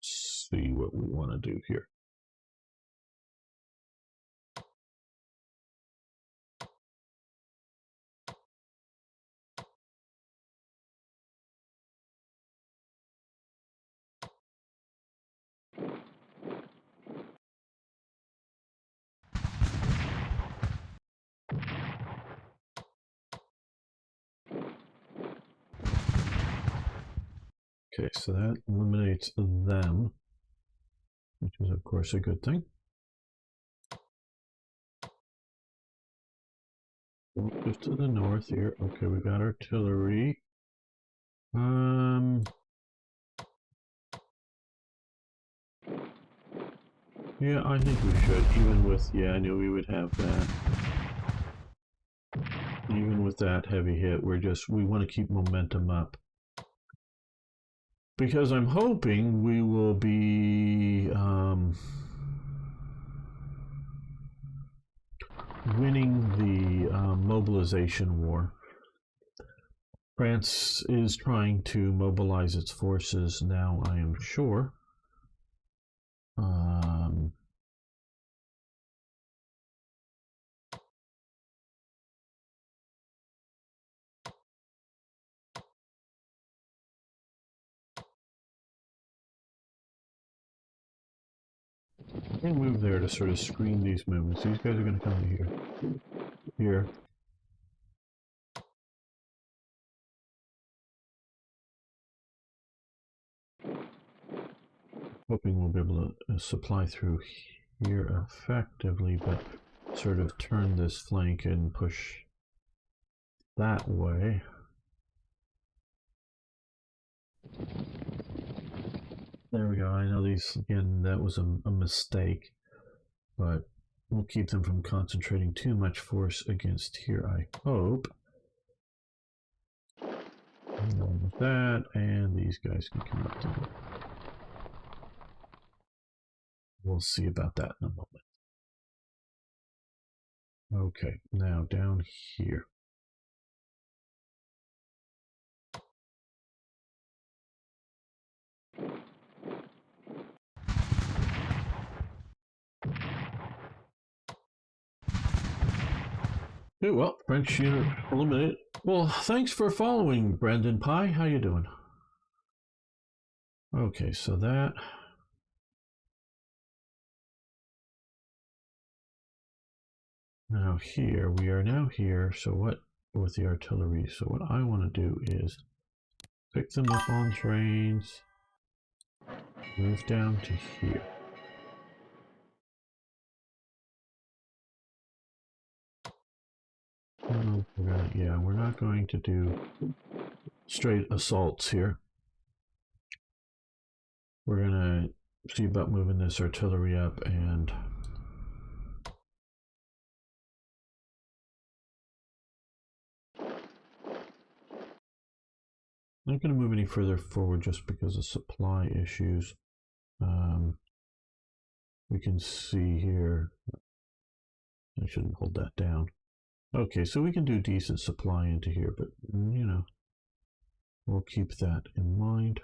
see what we want to do here. Okay, so that eliminates them, which is of course a good thing. Just to the north here. Okay, we got artillery. Yeah, I think we should, even with, yeah, I knew we would have that. Even with that heavy hit, we want to keep momentum up. Because I'm hoping we will be winning the Mobilization War. France is trying to mobilize its forces now, I am sure. They move there to sort of screen these movements. These guys are going to come to here. Here. Hoping we'll be able to supply through here effectively, but sort of turn this flank and push that way. There we go. I know these, again, that was a mistake, but we'll keep them from concentrating too much force against here, I hope. And with that, and these guys can come up to it. We'll see about that in a moment. Okay, now down here. Okay, well, French unit eliminated. Well, thanks for following, Brandon Pye. How you doing? Okay, so that. Now here, we are now here. So what with the artillery? So what I want to do is pick them up on trains, move down to here. We're not going to do straight assaults here. We're gonna see about moving this artillery up and not going to move any further forward just because of supply issues. We can see here, I shouldn't hold that down. Okay, so we can do decent supply into here, but you know, we'll keep that in mind.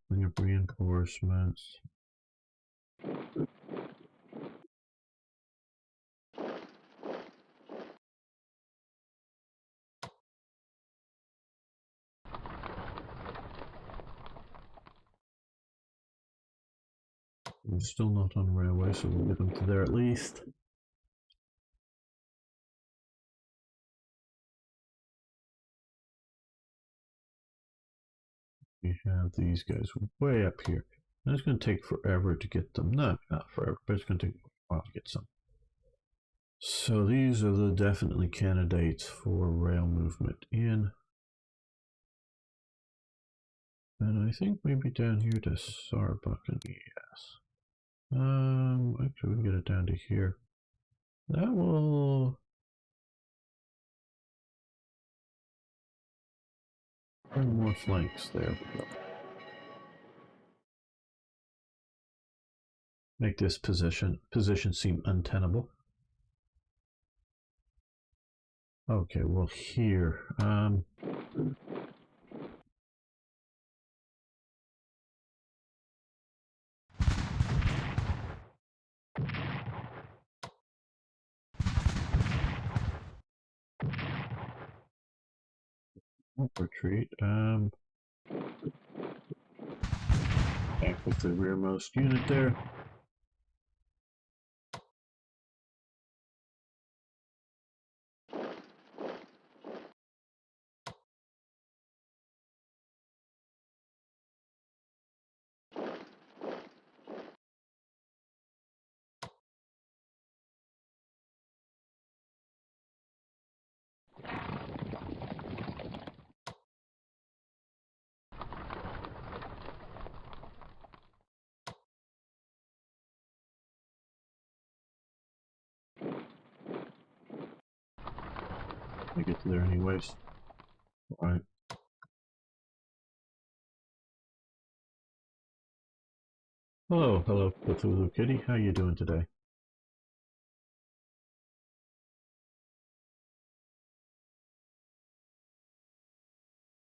Bring up reinforcements. I'm still not on railway, so we'll get them to there at least. We have these guys way up here. And it's going to take forever to get them. No, not forever, but it's going to take a while to get some. So these are the definitely candidates for rail movement in. And I think maybe down here to Saarbrücken, yes. Actually, we can get it down to here. That will bring more flanks. There we go. Make this position seem untenable. Okay, well here, retreat. Back with the rearmost unit there. I get to there anyways. All right. Hello, Cthulhu Kitty. How you doing today?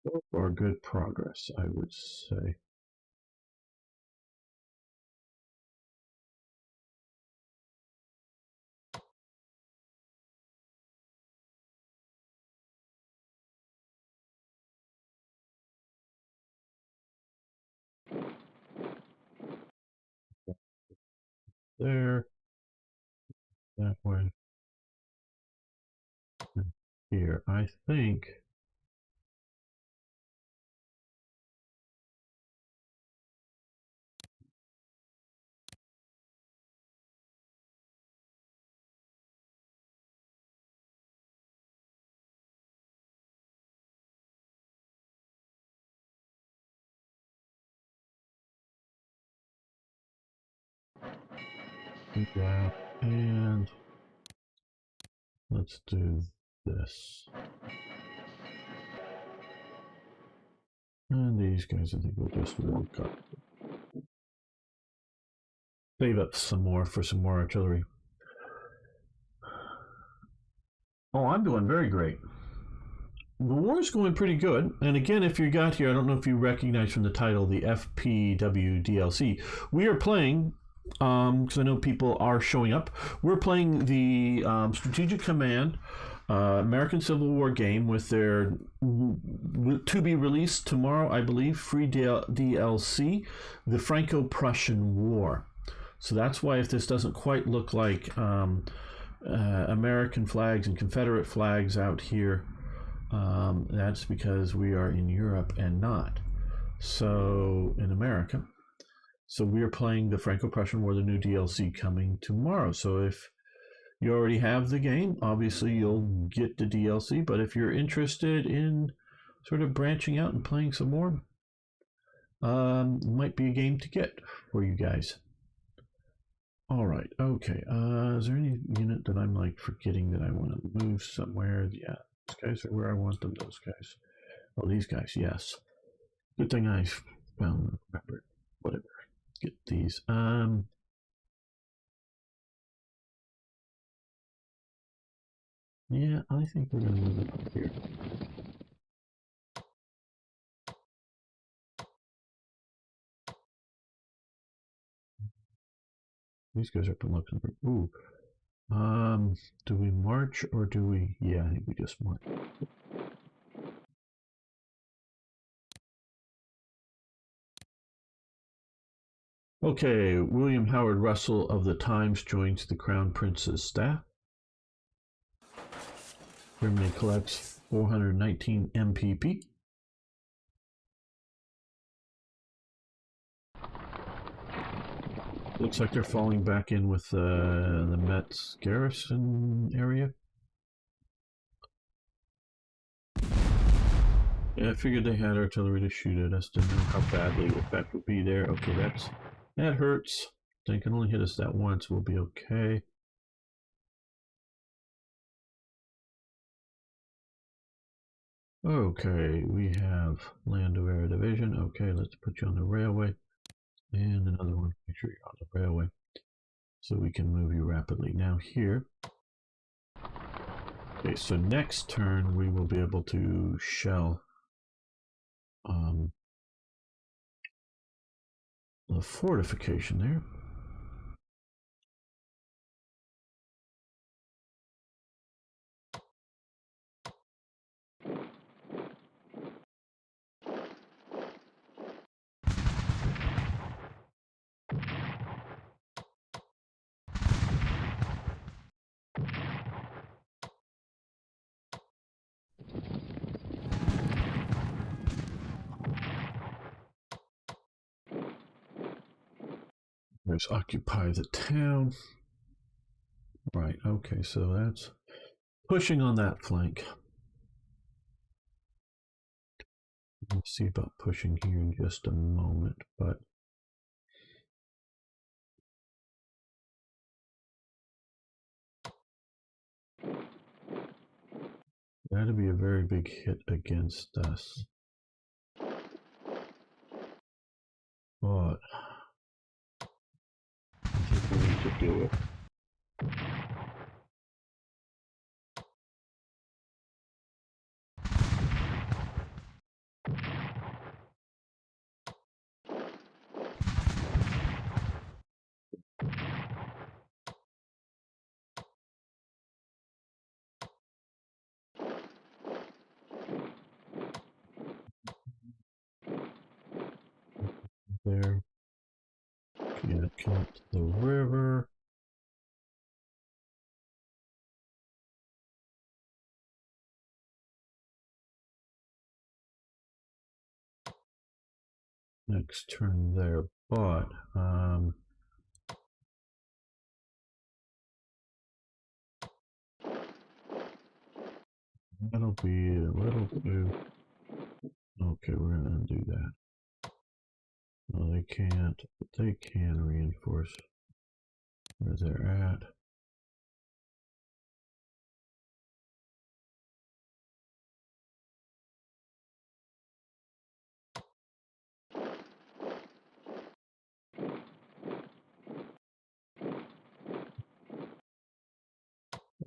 So far, good progress, I would say. There, that way, and here. I think that, and let's do this. And these guys, I think we'll just walk up. Save up some more for some more artillery. Oh, I'm doing very great. The war's going pretty good. And again, if you got here, I don't know if you recognize from the title, the FPW DLC. We are playing, because I know people are showing up, we're playing the Strategic Command American Civil War game with their to be released tomorrow, I believe, free DLC, the Franco-Prussian War. So that's why if this doesn't quite look like American flags and Confederate flags out here. That's because we are in Europe and not. So, in America. So, we are playing the Franco-Prussian War, the new DLC coming tomorrow. So, if you already have the game, obviously you'll get the DLC. But if you're interested in sort of branching out and playing some more, might be a game to get for you guys. All right, okay. Is there any unit that I'm like forgetting that I want to move somewhere? Yeah, those guys are where I want them. Those guys. Oh, these guys. Yes. Good thing I found remembered. Whatever. Get these. Yeah, I think we're gonna move it up here. These guys are up in Luxembourg. Ooh. Do we march or do we? Yeah, I think we just march. Okay, William Howard Russell of the Times joins the Crown Prince's staff. Germany collects 419 MPP. Looks like they're falling back in with the Metz garrison area. Yeah, I figured they had artillery to shoot at us. Didn't know how badly the effect would be there. Okay, that hurts. They can only hit us that once. We'll be okay. Okay, we have Land of Air Division. Okay, let's put you on the railway. And another one. Make sure you're on the railway, so we can move you rapidly. Now here. Okay, so next turn we will be able to shell the fortification there. Let's occupy the town. Right, okay, so that's pushing on that flank. We'll see about pushing here in just a moment, but that'd be a very big hit against us. But I think we need to do it. There. Can't count the river. Next turn there, but that'll be a little too. Okay, we're gonna do that. No, they can't, but they can reinforce where they're at.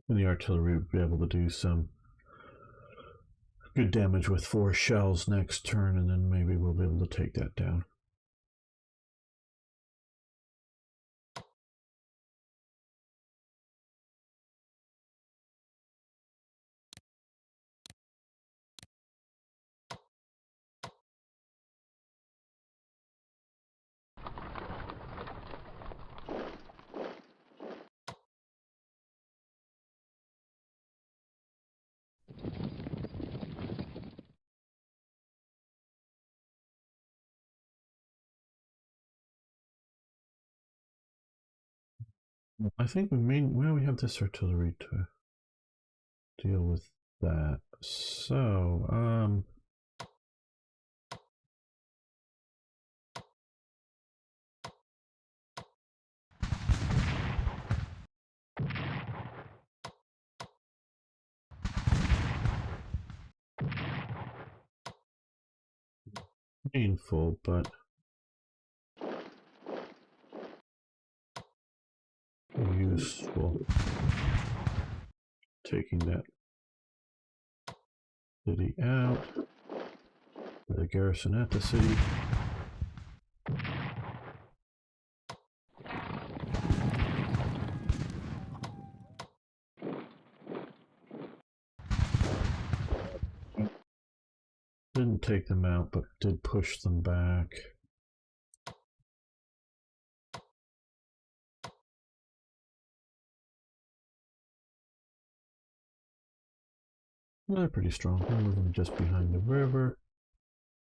And the artillery would be able to do some good damage with 4 shells next turn, and then maybe we'll be able to take that down. I think well, we have this artillery to deal with that. So, painful, but useful. Taking that city out. The garrison at the city. Didn't take them out, but did push them back. They're pretty strong. We'll move them just behind the river.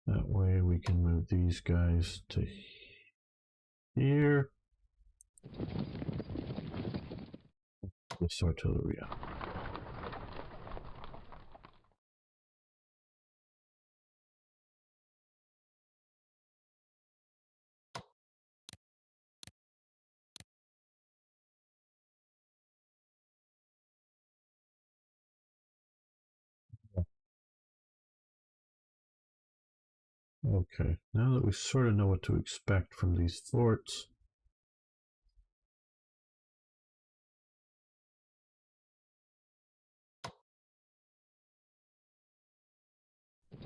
That way we can move these guys to here. This artillery out. Okay, now that we sort of know what to expect from these forts,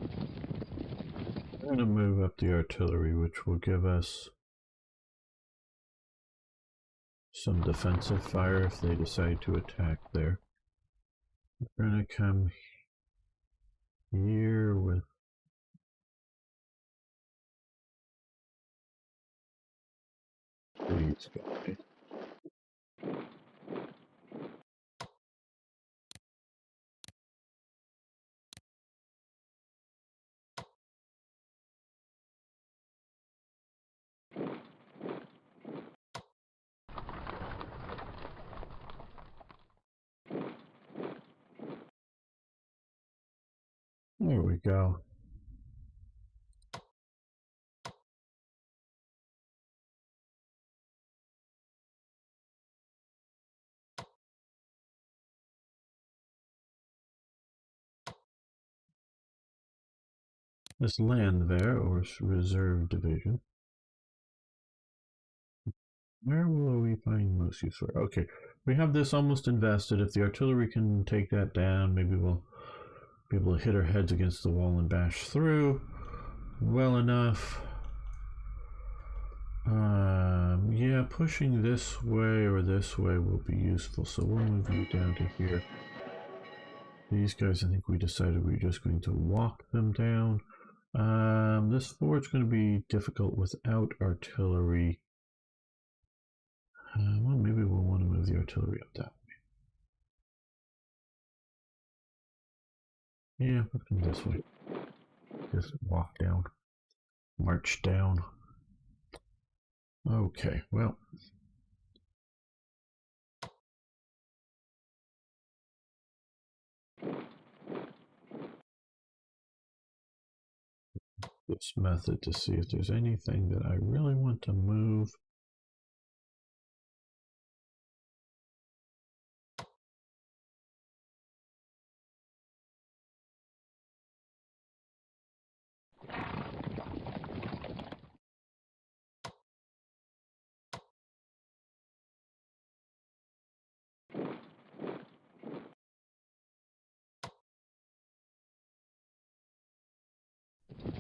we're going to move up the artillery, which will give us some defensive fire if they decide to attack there. We're going to come here with these guys. There we go. This land there, or reserve division. Where will we find most use for? Okay, we have this almost invested. If the artillery can take that down, maybe we'll be able to hit our heads against the wall and bash through well enough. Yeah, pushing this way or this way will be useful, so we'll move you down to here. These guys, I think we decided we were just going to walk them down. This fort's going to be difficult without artillery. Well, maybe we'll want to move the artillery up that way. Yeah, we'll come this way. Just walk down. March down. Okay, well. This method to see if there's anything that I really want to move.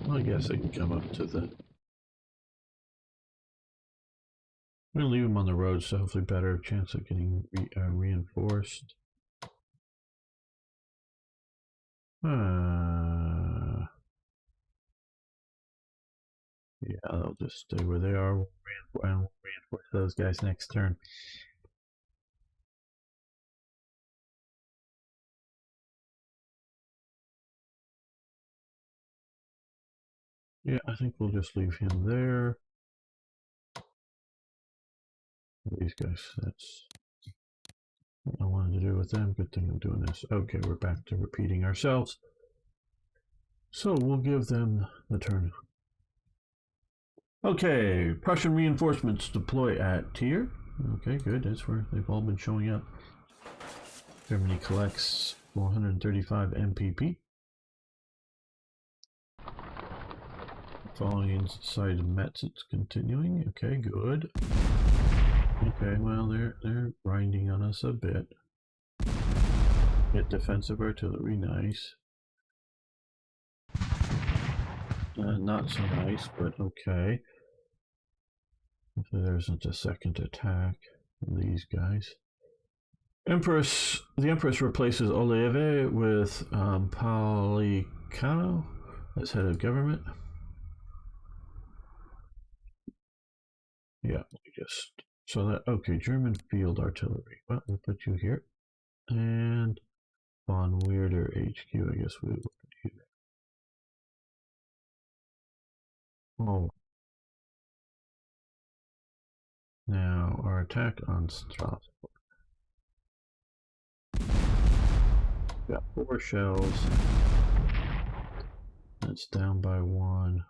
Well, I guess I can come up to the... I'm going to leave them on the road, so hopefully better chance of getting reinforced. Yeah, they'll just stay where they are. We'll reinforce those guys next turn. Yeah, I think we'll just leave him there. These guys, that's what I wanted to do with them. Good thing I'm doing this. Okay, we're back to repeating ourselves. So we'll give them the turn. Okay, Prussian reinforcements deploy at Tier. Okay, good. That's where they've all been showing up. Germany collects 435 MPP. Following inside Metz, it's continuing. Okay, good. Okay, well, they're grinding on us a bit. Get defensive artillery, nice. Not so nice, but okay. Hopefully there isn't a second attack from these guys. The Empress replaces Olive with Palicano as head of government. Yeah, just so that okay. German field artillery. Well, we'll put you here, and von Weerder HQ. I guess we will put you there. Oh, now our attack on Strasbourg. Got 4 shells. That's down by 1.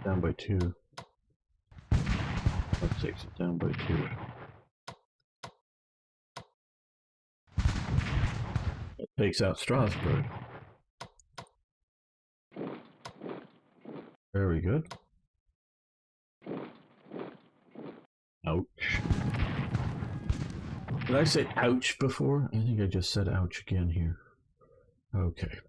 Down by 2. That takes it down by 2. That takes out Strasbourg. Very good. Ouch. Did I say ouch before? I think I just said ouch again here. Okay.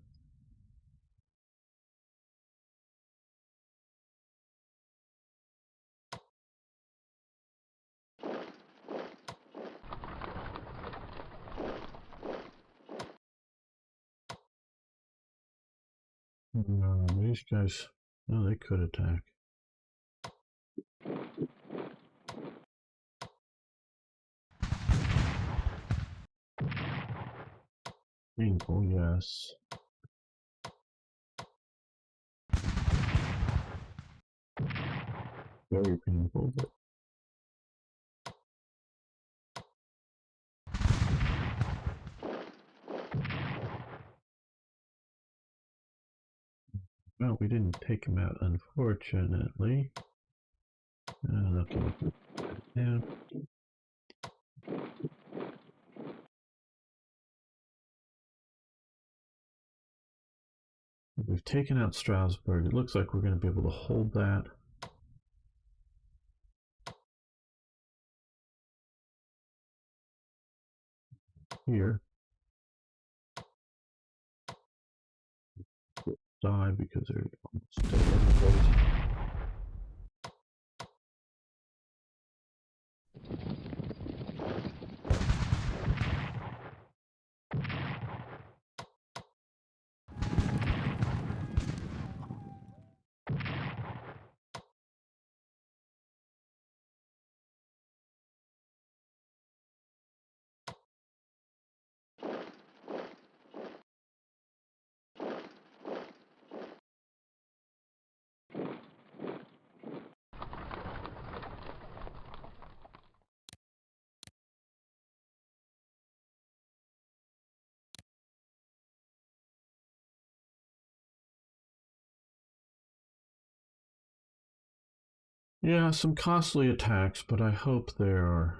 These guys, no, they could attack. Painful, yes. Very painful, but well, we didn't take him out, unfortunately. Nothing. Yeah. We've taken out Strasbourg. It looks like we're going to be able to hold that. Here. Die because they're almost dead. Yeah, some costly attacks, but I hope they are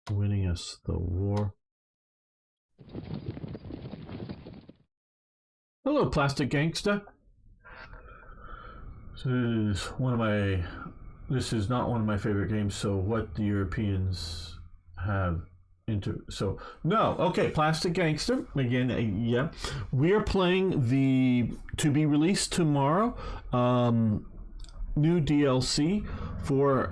winning us the war. Hello, Plastic Gangsta. This is not one of my favorite games. So, what the Europeans have okay, Plastic Gangster again. Yeah, we are playing the to be released tomorrow. New DLC for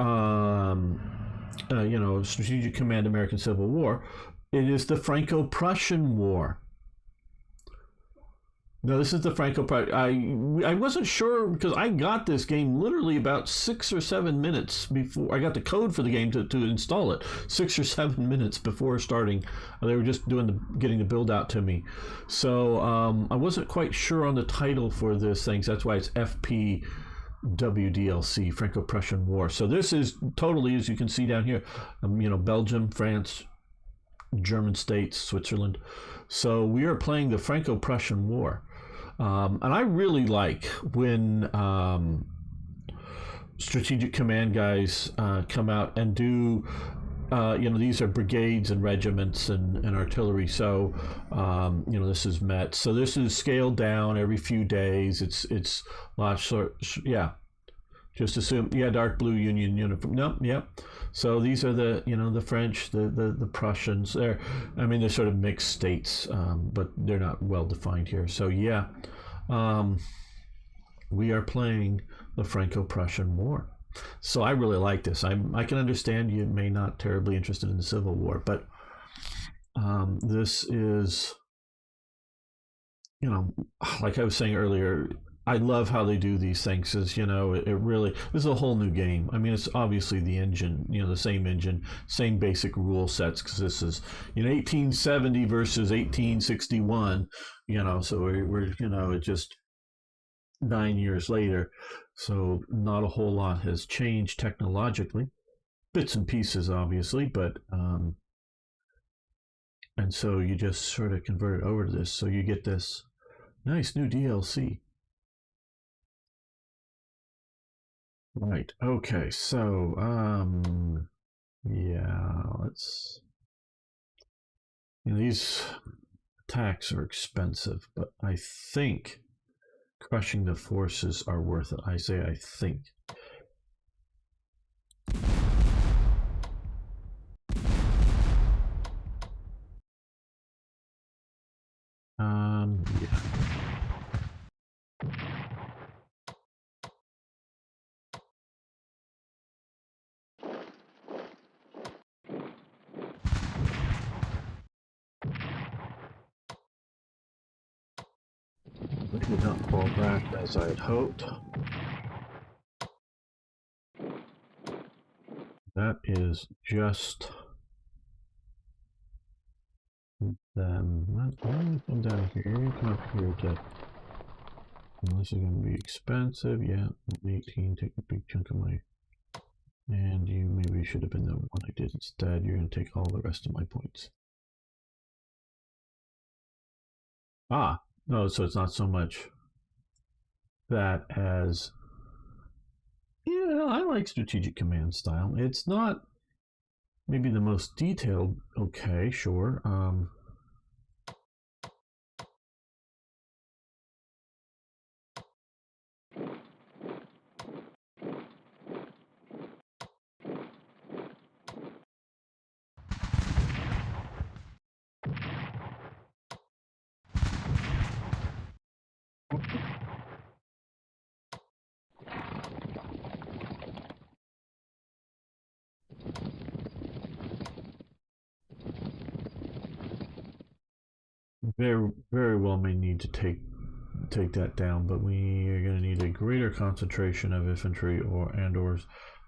Strategic Command American Civil War. It is the Franco-Prussian War. No, this is the I wasn't sure because I got this game literally about 6 or 7 minutes before I got the code for the game to install it. 6 or 7 minutes before starting, they were just getting the build out to me. So I wasn't quite sure on the title for this thing. So that's why it's FPWDLC, Franco-Prussian War. So this is totally, as you can see down here, Belgium, France, German states, Switzerland. So we are playing the Franco-Prussian War. And I really like when strategic command guys come out and do, these are brigades and regiments and artillery. So, this is Metz. So this is scaled down every few days. It's lots of, yeah. Just assume, dark blue Union uniform. No, yeah. So these are the French, the Prussians. They're sort of mixed states, but they're not well defined here. So yeah, we are playing the Franco-Prussian War. So I really like this. I can understand you may not terribly interested in the Civil War, but this is, like I was saying earlier, I love how they do these things. Is it really, this is a whole new game. It's obviously the engine, the same engine, same basic rule sets, because this is 1870 versus 1861. So we're it's just 9 years later. So not a whole lot has changed technologically, bits and pieces obviously, but and so you just sort of convert it over to this. So you get this nice new DLC. Right. Okay. So, let's. These attacks are expensive, but I think crushing the forces are worth it. I say I think. Yeah. It did not fall back as I had hoped. That is just them. Come down here. Come up here, Jeff. This is going to be expensive. Yeah, 18. Take a big chunk of my. And you maybe should have been the one I did instead. You're going to take all the rest of my points. Ah, no, so it's not so much that as, I like strategic command style. It's not maybe the most detailed. Okay, sure. Very, very well may need to take that down, but we are going to need a greater concentration of infantry or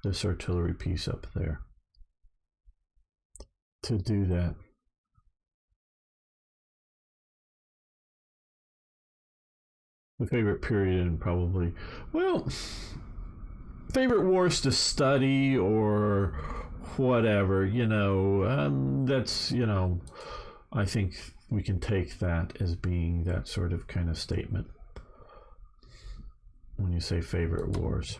this artillery piece up there to do that. The favorite period, and probably, favorite wars to study or whatever, that's, I think we can take that as being that sort of kind of statement when you say favorite wars.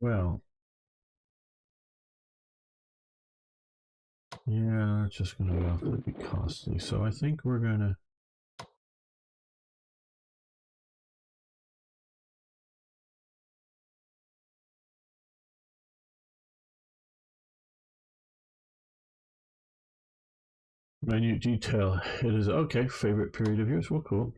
Well, yeah, it's just going to awfully be costly. So I think we're going to. Minute detail. It is okay. Favorite period of yours? Well, cool.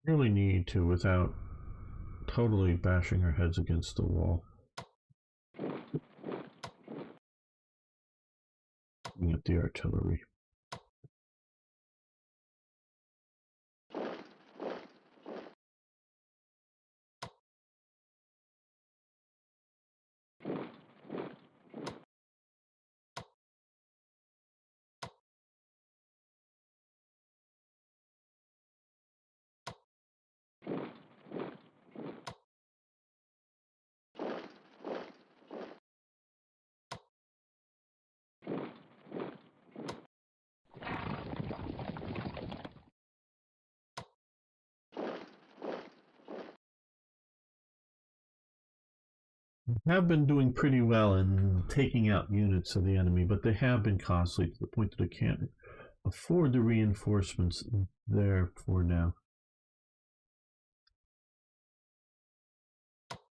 Really need to without totally bashing our heads against the wall. At the artillery. Have been doing pretty well in taking out units of the enemy, but they have been costly to the point that I can't afford the reinforcements there for now.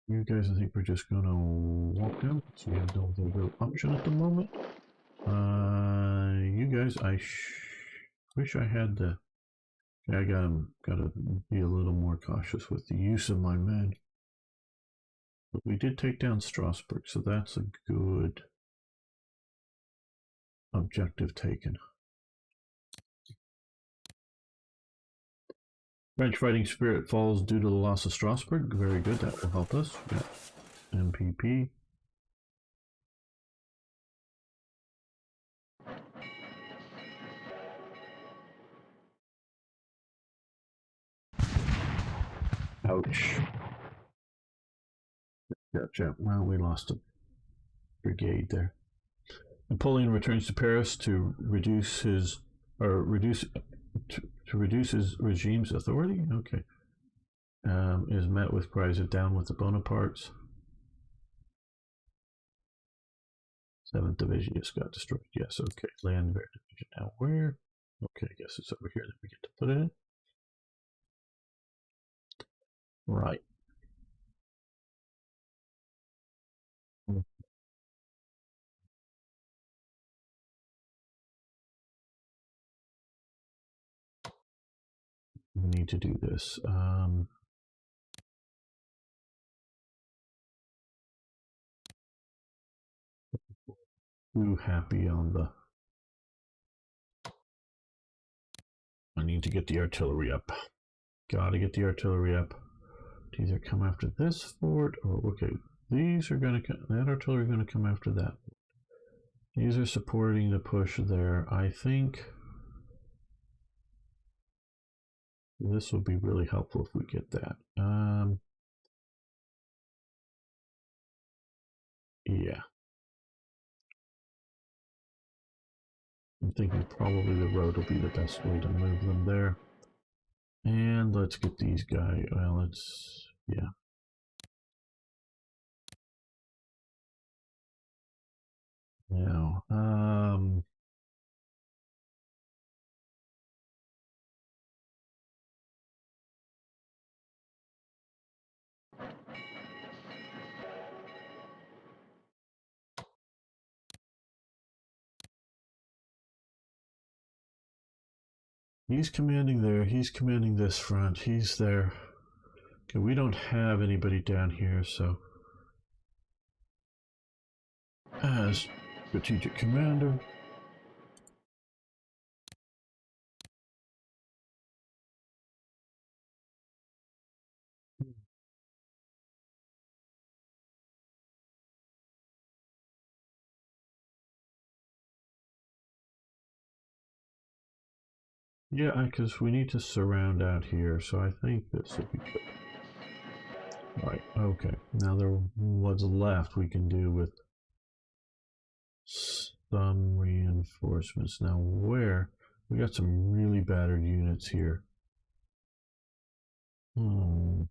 You guys, I think we're just gonna walk out. So we have no other real option at the moment. You guys, I wish I had the. I gotta be a little more cautious with the use of my men. But we did take down Strasbourg, so that's a good objective taken. French fighting spirit falls due to the loss of Strasbourg. Very good, that will help us. Yeah. MPP. Ouch. Gotcha. Well, we lost a brigade there. Napoleon returns to Paris to reduce his regime's authority. Okay. Is met with cries of down with the Bonapartes. 7th Division just got destroyed. Yes, okay. Landwehr Division. Now where? Okay, I guess it's over here that we get to put it in. Right. We need to do this. Too happy on the. I need to get the artillery up. Gotta get the artillery up. To either come after this fort or okay, these are gonna come. That artillery are gonna come after that. These are supporting the push there. I think this will be really helpful if we get that. Yeah. I'm thinking probably the road will be the best way to move them there. And let's get these guys. Well, let's. Yeah. Now, he's commanding there. He's commanding this front. He's there. Okay, we don't have anybody down here, so as strategic commander. Yeah, because we need to surround out here, so I think this would be good. Right, okay. Now there what's left we can do with some reinforcements. Now where? We got some really battered units here. Hmm.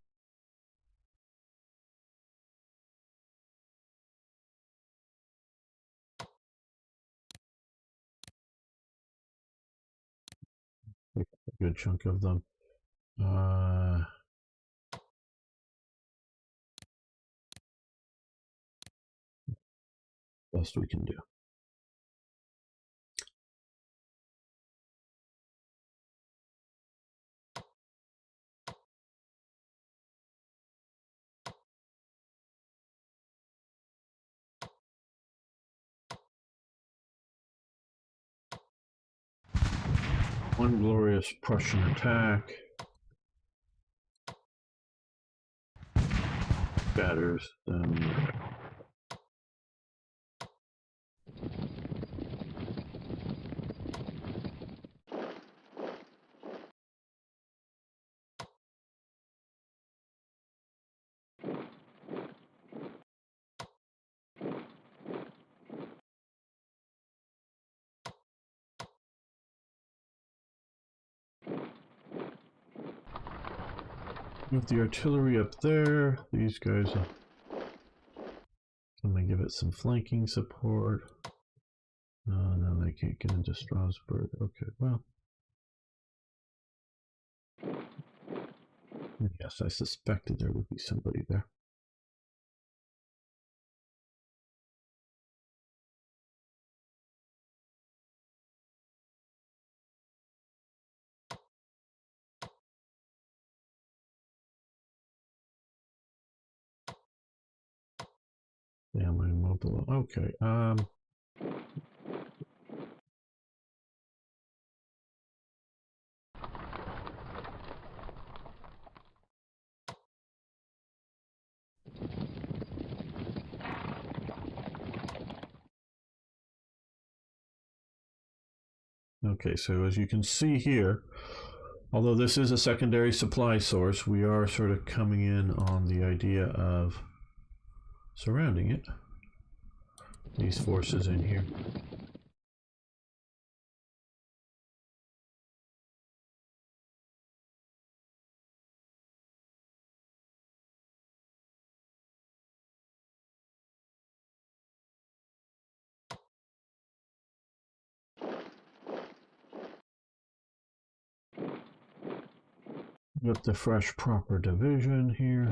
A good chunk of them. Best we can do. One glorious Prussian attack. Batters them. Move the artillery up there. These guys I'm gonna give it some flanking support. No, they can't get into Strasbourg. Okay, well. Yes, I suspected there would be somebody there. Yeah, my mobile. Okay. Okay, so as you can see here, although this is a secondary supply source, we are sort of coming in on the idea of surrounding it. These forces in here. With the fresh proper division here.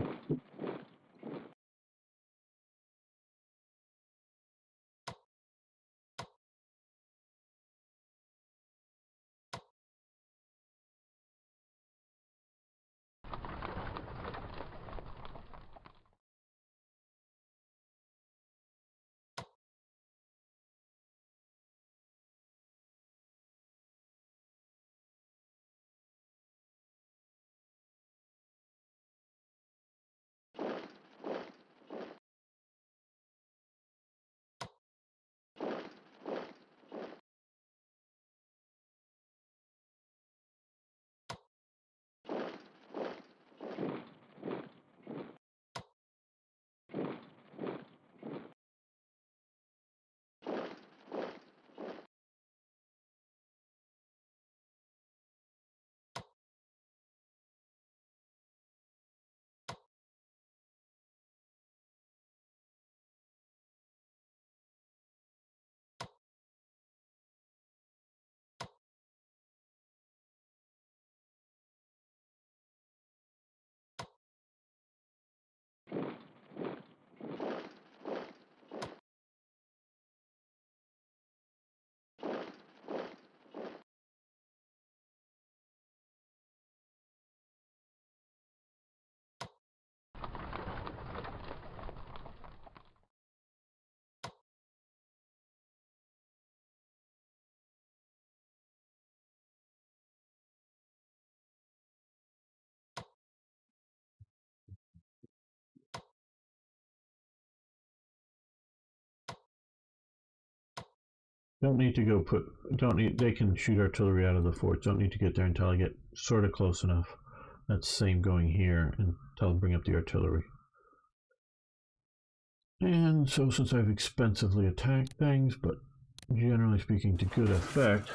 Don't need to go they can shoot artillery out of the forts. Don't need to get there until I get sort of close enough. That's the same going here until I bring up the artillery. And so since I've expensively attacked things, but generally speaking to good effect,